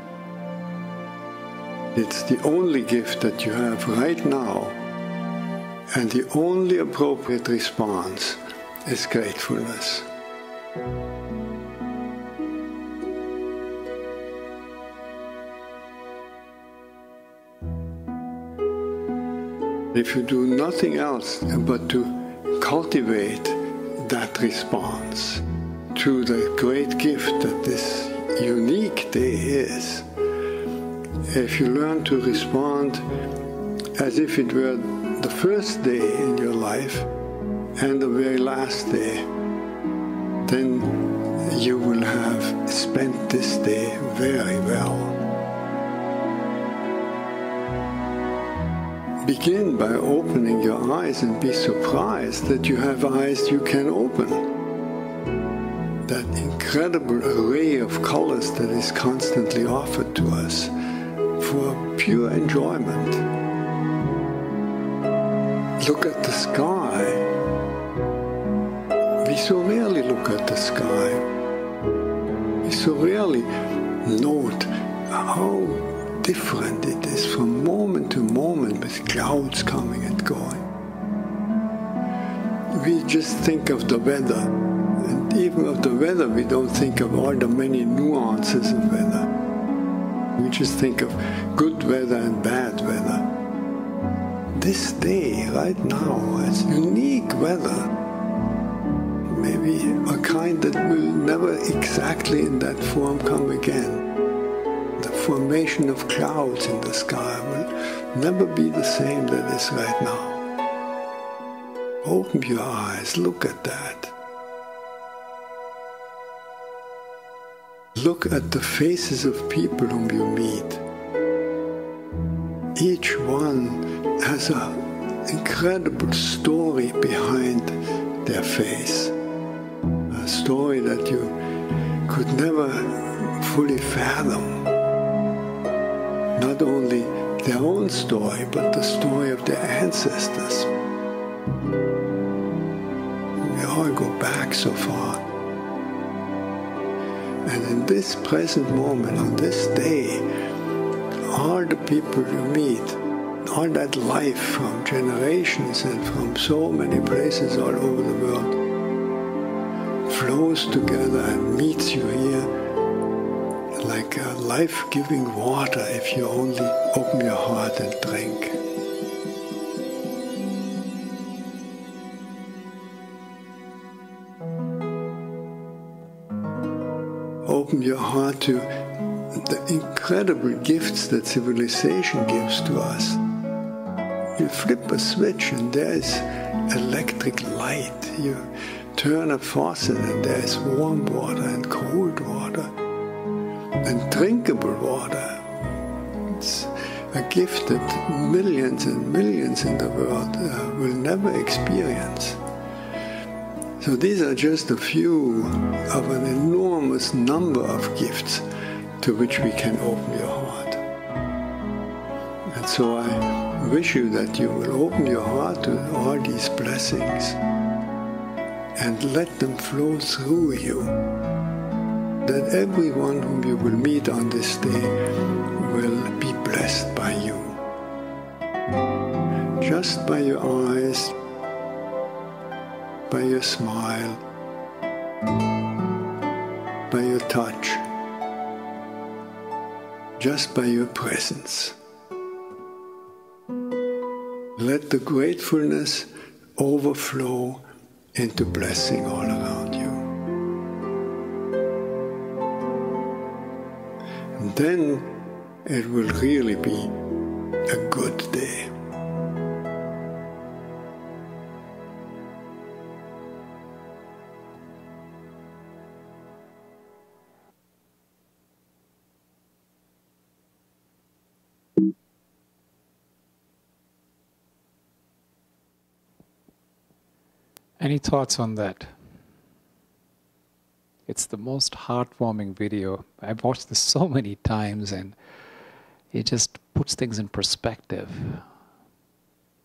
It's the only gift that you have right now, and the only appropriate response is gratefulness. If you do nothing else but to cultivate that response to the great gift that this unique day is, if you learn to respond as if it were the first day in your life and the very last day, then you will have spent this day very well. Begin by opening your eyes and be surprised that you have eyes you can open. That incredible array of colors that is constantly offered to us for pure enjoyment. Look at the sky. We so rarely look at the sky. We so rarely note how different it is from moment to moment with clouds coming and going. We just think of the weather, and even of the weather we don't think of all the many nuances of weather. We just think of good weather and bad weather. This day, right now, has unique weather. Maybe a kind that will never exactly in that form come again. The formation of clouds in the sky will never be the same that is right now. Open your eyes, look at that. Look at the faces of people whom you meet. Each one has an incredible story behind their face. A story that you could never fully fathom. Not only their own story, but the story of their ancestors. We all go back so far. And in this present moment, on this day, all the people you meet, all that life from generations and from so many places all over the world, flows together and meets you here like a life-giving water if you only open your heart and drink. Open your heart to the incredible gifts that civilization gives to us. You flip a switch and there is electric light. You turn a faucet and there is warm water and cold water and drinkable water. It's a gift that millions and millions in the world will never experience. So these are just a few of an enormous number of gifts to which we can open your heart. And so I wish you that you will open your heart to all these blessings and let them flow through you, that everyone whom you will meet on this day will be blessed by you. Just by your eyes, by your smile, by your touch, just by your presence. Let the gratefulness overflow into blessing all around you. And then it will really be a good day. Any thoughts on that? It's the most heartwarming video. I've watched this so many times and it just puts things in perspective.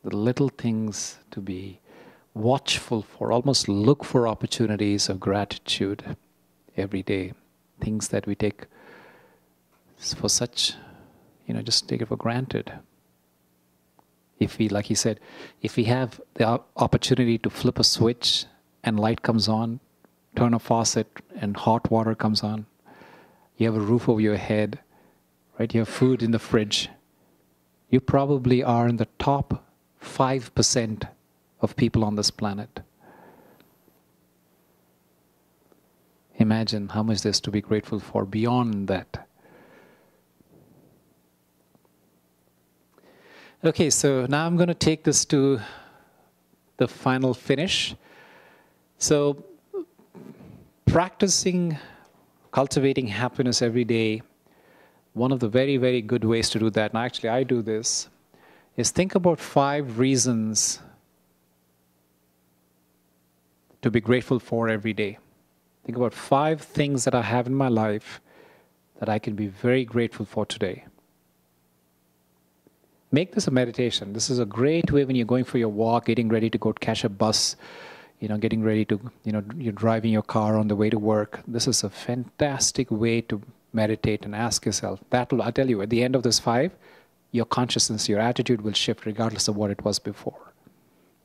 The little things to be watchful for, almost look for opportunities of gratitude every day. Things that we take for such, just take it for granted. If we, like he said, if we have the opportunity to flip a switch and light comes on, turn a faucet and hot water comes on, you have a roof over your head, right? You have food in the fridge. You probably are in the top 5% of people on this planet. Imagine how much there's to be grateful for beyond that. Okay, so now I'm going to take this to the final finish. So, practicing, cultivating happiness every day, one of the very, very good ways to do that, and actually I do this, is think about 5 reasons to be grateful for every day. Think about 5 things that I have in my life that I can be very grateful for today. Make this a meditation. This is a great way when you're going for your walk, getting ready to go catch a bus, getting ready to, you're driving your car on the way to work. This is a fantastic way to meditate and ask yourself. I'll tell you, at the end of this 5, your consciousness, your attitude will shift regardless of what it was before.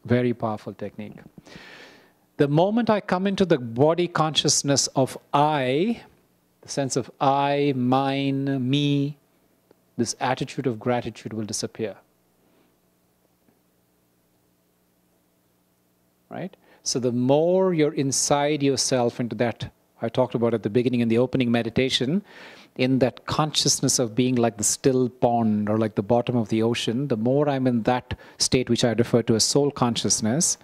Very powerful technique. The moment I come into the body consciousness of I, the sense of I, mine, me, this attitude of gratitude will disappear. Right? So the more you're inside yourself into that, I talked about at the beginning in the opening meditation, in that consciousness of being like the still pond or like the bottom of the ocean, the more I'm in that state which I refer to as soul consciousness,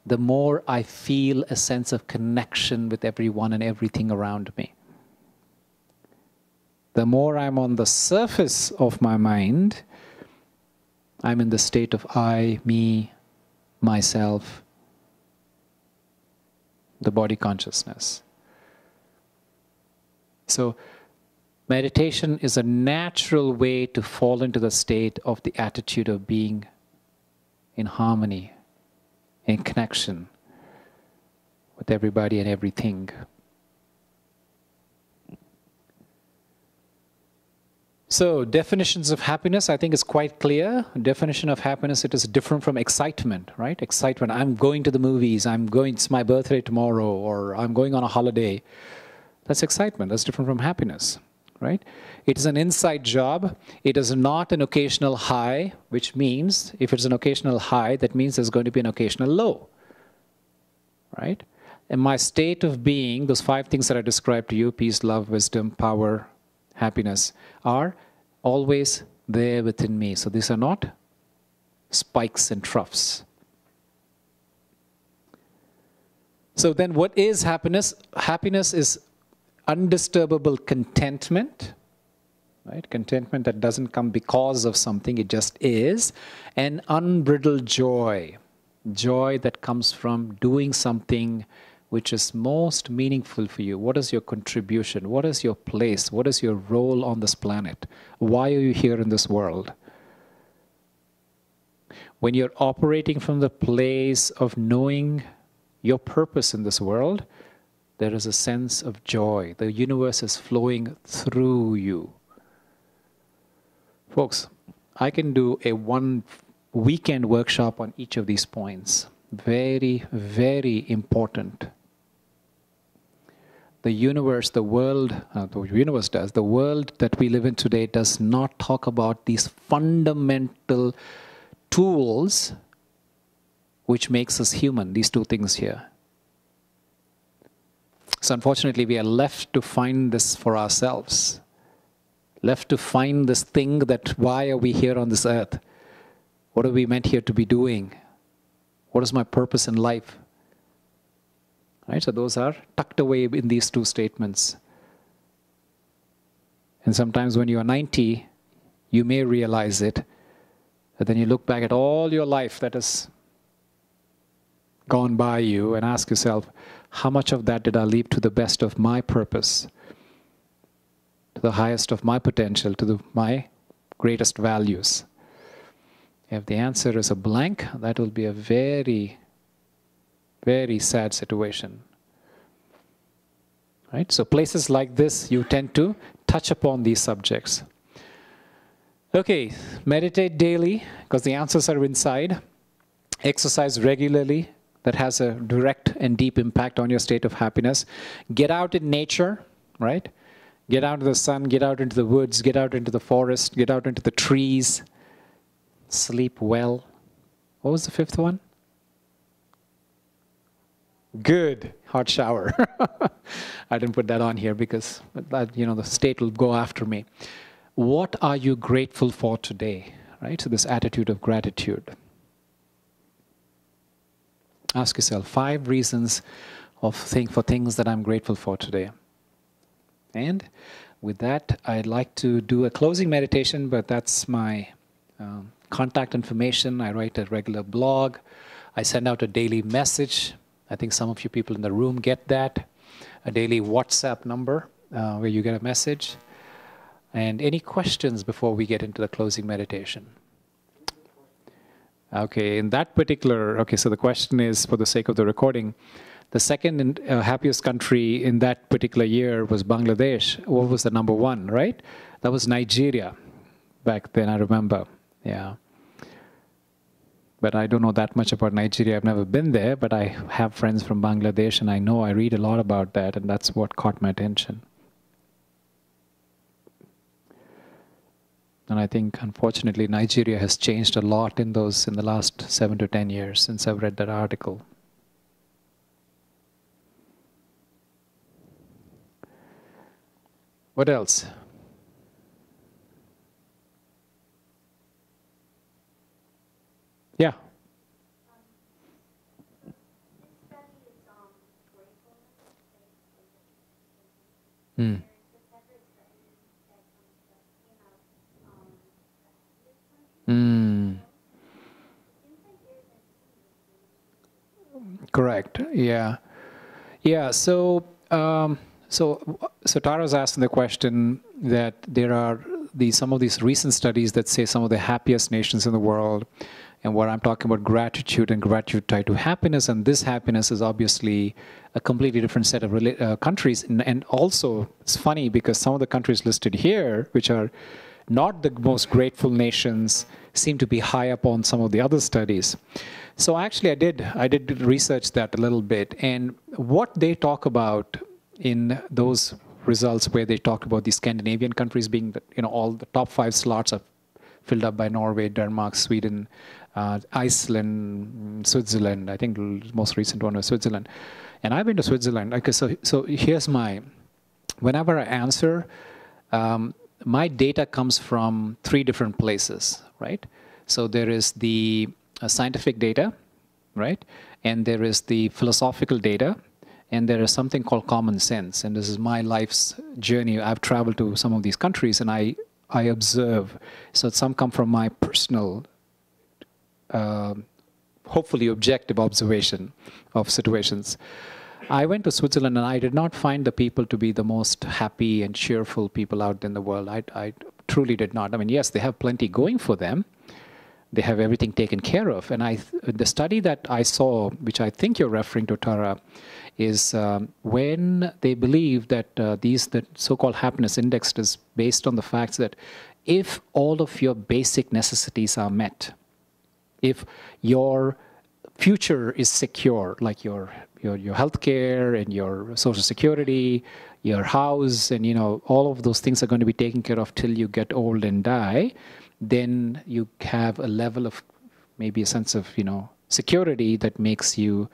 the more I feel a sense of connection with everyone and everything around me. The more I'm on the surface of my mind, I'm in the state of I, me, myself, the body consciousness. So meditation is a natural way to fall into the state of the attitude of being in harmony, in connection with everybody and everything. So definitions of happiness, I think, is quite clear. Definition of happiness, it is different from excitement, right? Excitement, I'm going to the movies, it's my birthday tomorrow, or I'm going on a holiday. That's excitement. That's different from happiness, right? It is an inside job. It is not an occasional high, which means if it's an occasional high, that means there's going to be an occasional low, right? And my state of being, those 5 things that I described to you, peace, love, wisdom, power, happiness, are always there within me. So these are not spikes and troughs. So then what is happiness? Happiness is undisturbable contentment, right? Contentment that doesn't come because of something, it just is. And unbridled joy. Joy that comes from doing something which is most meaningful for you. What is your contribution? What is your place? What is your role on this planet? Why are you here in this world? When you're operating from the place of knowing your purpose in this world, there is a sense of joy. The universe is flowing through you. Folks, I can do a 1 weekend workshop on each of these points. Very, very important. The universe, the world, the universe does, the world that we live in today does not talk about these fundamental tools which makes us human, these 2 things here. So unfortunately, we are left to find this for ourselves. Left to find this thing that why are we here on this earth? What are we meant here to be doing? What is my purpose in life? Right? So those are tucked away in these 2 statements. And sometimes when you are 90, you may realize it. But then you look back at all your life that has gone by you and ask yourself, how much of that did I leave to the best of my purpose? To the highest of my potential, to my greatest values? If the answer is a blank, that will be a very, very sad situation. Right? So places like this, you tend to touch upon these subjects. Okay, meditate daily, because the answers are inside. Exercise regularly. That has a direct and deep impact on your state of happiness. Get out in nature, right? Get out in the sun, get out into the woods, get out into the forest, get out into the trees. Sleep well. What was the 5th one? Good. Hot shower. I didn't put that on here because the state will go after me. What are you grateful for today? Right? So this attitude of gratitude. Ask yourself 5 reasons for things that I'm grateful for today. And with that, I'd like to do a closing meditation, but that's my contact information. I write a regular blog. I send out a daily message. I think some of you people in the room get that. A daily WhatsApp number where you get a message. And any questions before we get into the closing meditation? Okay, in that particular, so the question is, for the sake of the recording, the second happiest country in that particular year was Bangladesh. What was the number 1, right? That was Nigeria back then, I remember. Yeah. But I don't know that much about Nigeria. I've never been there, but I have friends from Bangladesh, and I read a lot about that, and that's what caught my attention. And I think, unfortunately, Nigeria has changed a lot in the last 7 to 10 years since I've read that article. What else? Yeah. Hmm. Mm. Correct. Yeah. Yeah. So Tara's asking the question that there are some of these recent studies that say some of the happiest nations in the world, and what I'm talking about, gratitude and gratitude tied to happiness, and this happiness is obviously a completely different set of countries, and also it's funny because some of the countries listed here, which are not the most grateful nations, seem to be high up on some of the other studies. So actually I did research that a little bit, and what they talk about in those results where they talk about the Scandinavian countries being, all the top 5 slots are filled up by Norway, Denmark, Sweden, Iceland, Switzerland. I think the most recent one was Switzerland. And I've been to Switzerland. Okay, so here's whenever I answer, my data comes from 3 different places, right? So there is the scientific data, right? And there is the philosophical data, and there is something called common sense. And this is my life's journey. I've traveled to some of these countries, and I observe. So some come from my personal, hopefully objective observation of situations. I went to Switzerland, and I did not find the people to be the most happy and cheerful people out in the world. I truly did not. I mean, yes, they have plenty going for them. They have everything taken care of. And the study that I saw, which I think you're referring to, Tara, is when they believe that the so-called happiness index is based on the fact that if all of your basic necessities are met, if your future is secure, like your health care and your social security, your house, and all of those things are going to be taken care of till you get old and die, then you have a level of maybe a sense of security that makes you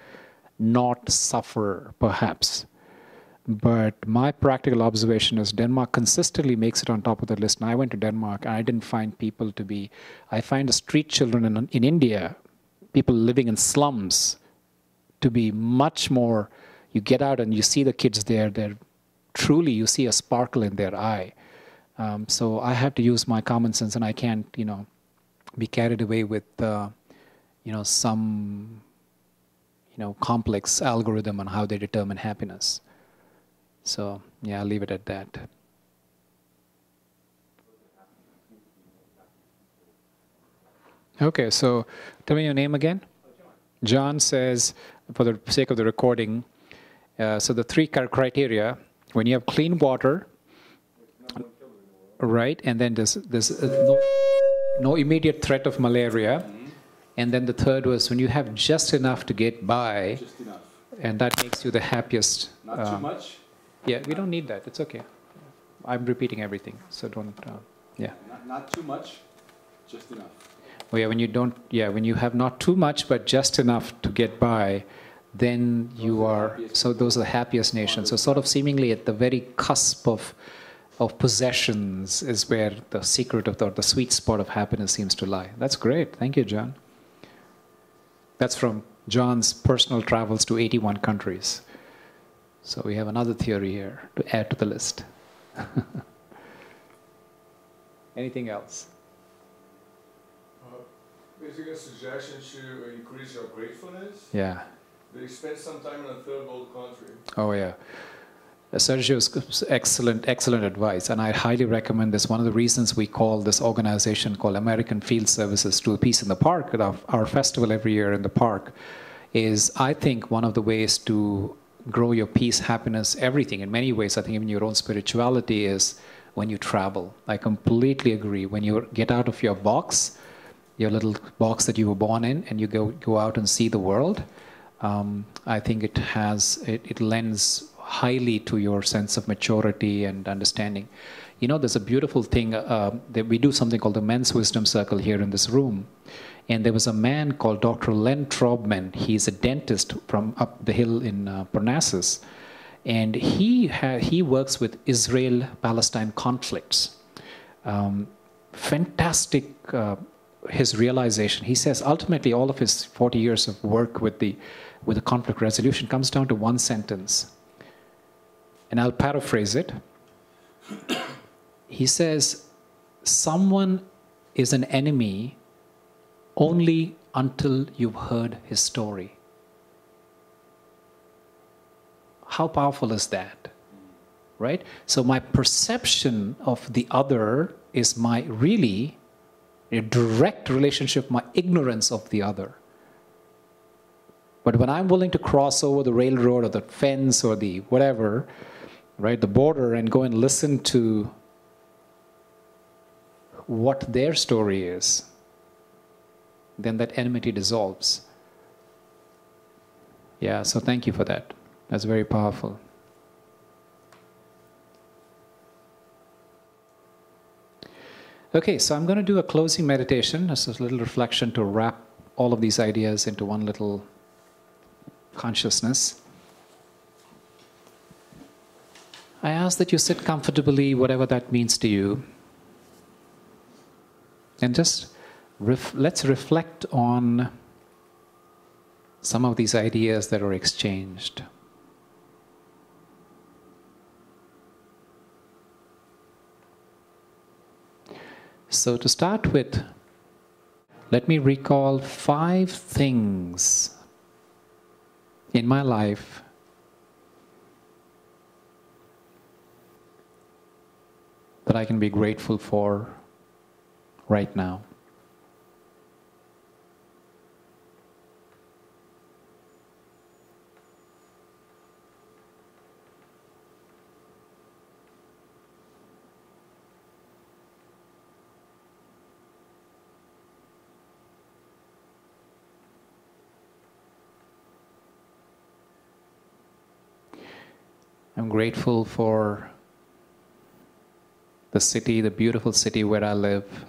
not suffer, perhaps. But my practical observation is Denmark consistently makes it on top of the list. And I went to Denmark, and I didn't find people to be... I find the street children in India, people living in slums, to be much more... You get out and you see the kids there, truly you see a sparkle in their eye. So I have to use my common sense, and I can't, be carried away with, some... complex algorithm on how they determine happiness. So, yeah, I'll leave it at that. Okay, so tell me your name again. John says, for the sake of the recording, so the 3 criteria, when you have clean water, right, and then there's no immediate threat of malaria. And then the third was when you have just enough to get by, just enough. And that makes you the happiest. Not too much? Yeah, we don't need that. It's okay. I'm repeating everything, so don't, yeah. Not too much, just enough. Oh yeah, when you have not too much, but just enough to get by, then you are, so those are the happiest nations. So sort of seemingly at the very cusp of possessions is where the secret of the sweet spot of happiness seems to lie. That's great. Thank you, John. That's from John's personal travels to 81 countries. So we have another theory here to add to the list. Anything else? Basically a suggestion to increase your gratefulness. Yeah. They spend some time in a third world country. Oh yeah. Sergio's excellent advice, and I highly recommend this. One of the reasons we call this organization called American Field Services to a Peace in the Park, our festival every year in the park, is I think one of the ways to grow your peace, happiness, everything, in many ways, I think even your own spirituality, is when you travel. I completely agree. When you get out of your box, your little box that you were born in, and you go out and see the world, I think it lends highly to your sense of maturity and understanding. You know, there's a beautiful thing that we do something called the Men's Wisdom Circle here in this room. And there was a man called Dr. Len Traubman. He's a dentist from up the hill in Parnassus. And he works with Israel-Palestine conflicts. Fantastic, his realization. He says ultimately all of his 40 years of work with the conflict resolution comes down to one sentence. And I'll paraphrase it. He says, someone is an enemy only until you've heard his story. How powerful is that? Right? So my perception of the other is really a direct relationship, my ignorance of the other. But when I'm willing to cross over the railroad or the fence or the whatever, right, the border, and go and listen to what their story is, then that enmity dissolves. Yeah, so thank you for that. That's very powerful. Okay, so I'm going to do a closing meditation. This is a little reflection to wrap all of these ideas into one little consciousness. I ask that you sit comfortably, whatever that means to you. And just let's reflect on some of these ideas that are exchanged. So to start with, let me recall 5 things in my life that I can be grateful for right now. I'm grateful for the city, the beautiful city where I live.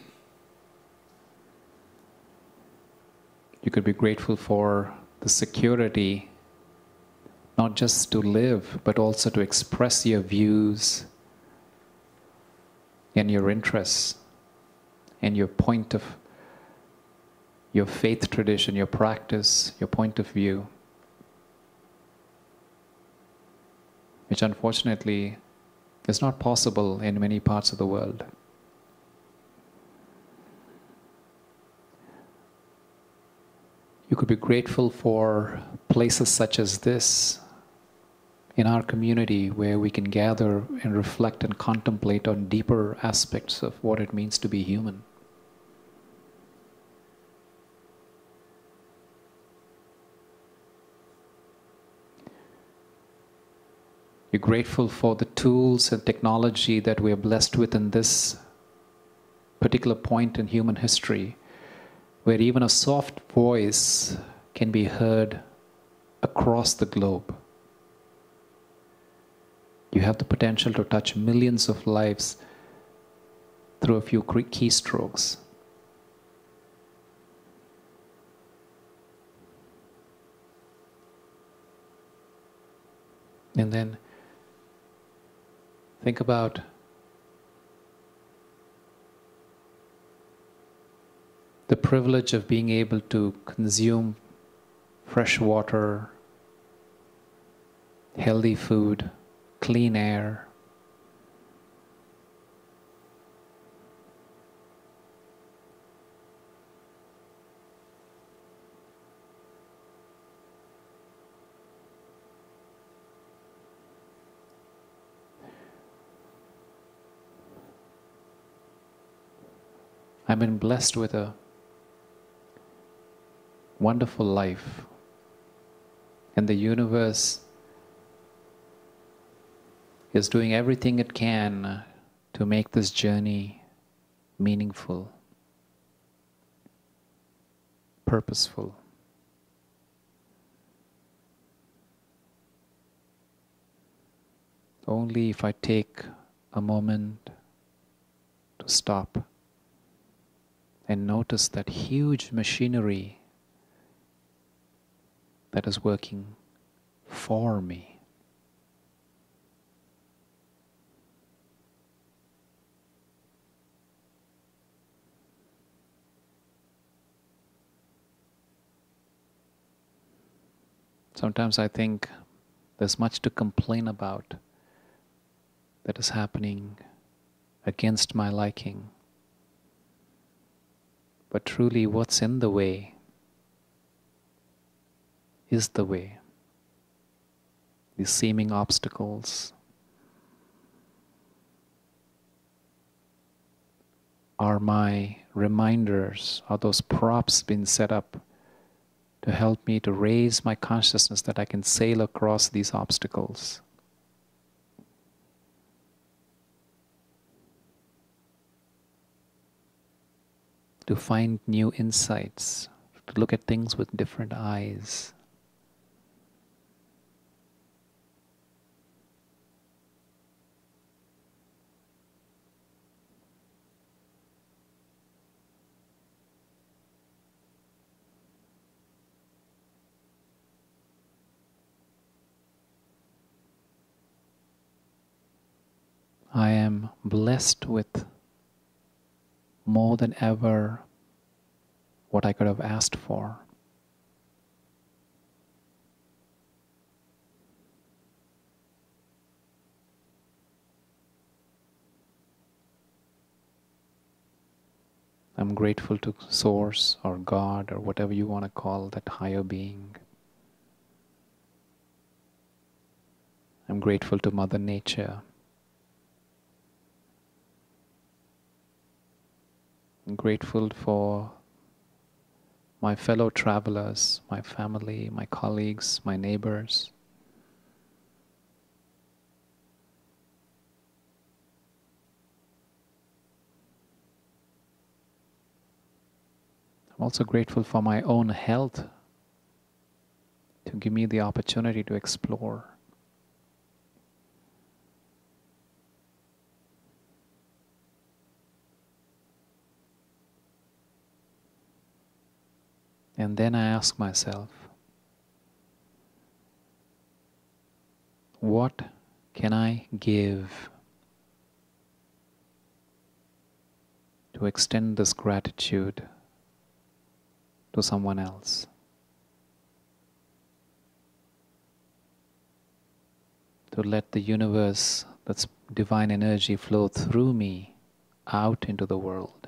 You could be grateful for the security, not just to live, but also to express your views and your interests and your point of your faith tradition, your practice, your point of view, which unfortunately is not possible in many parts of the world. You could be grateful for places such as this in our community where we can gather and reflect and contemplate on deeper aspects of what it means to be human. You're grateful for the tools and technology that we are blessed with in this particular point in human history, where even a soft voice can be heard across the globe. You have the potential to touch millions of lives through a few keystrokes. And then think about the privilege of being able to consume fresh water, healthy food, clean air. I've been blessed with a wonderful life, and the universe is doing everything it can to make this journey meaningful, purposeful. Only if I take a moment to stop and notice that huge machinery that is working for me. Sometimes I think there's much to complain about that is happening against my liking. But truly, what's in the way is the way. These seeming obstacles are my reminders, are those props being set up to help me to raise my consciousness that I can sail across these obstacles. To find new insights, to look at things with different eyes. I am blessed with more than ever what I could have asked for. I'm grateful to Source or God or whatever you want to call that higher being. I'm grateful to Mother Nature. I'm grateful for my fellow travelers, my family, my colleagues, my neighbors. I'm also grateful for my own health to give me the opportunity to explore. And then I ask myself, what can I give to extend this gratitude to someone else? To let the universe, that's divine energy, flow through me out into the world.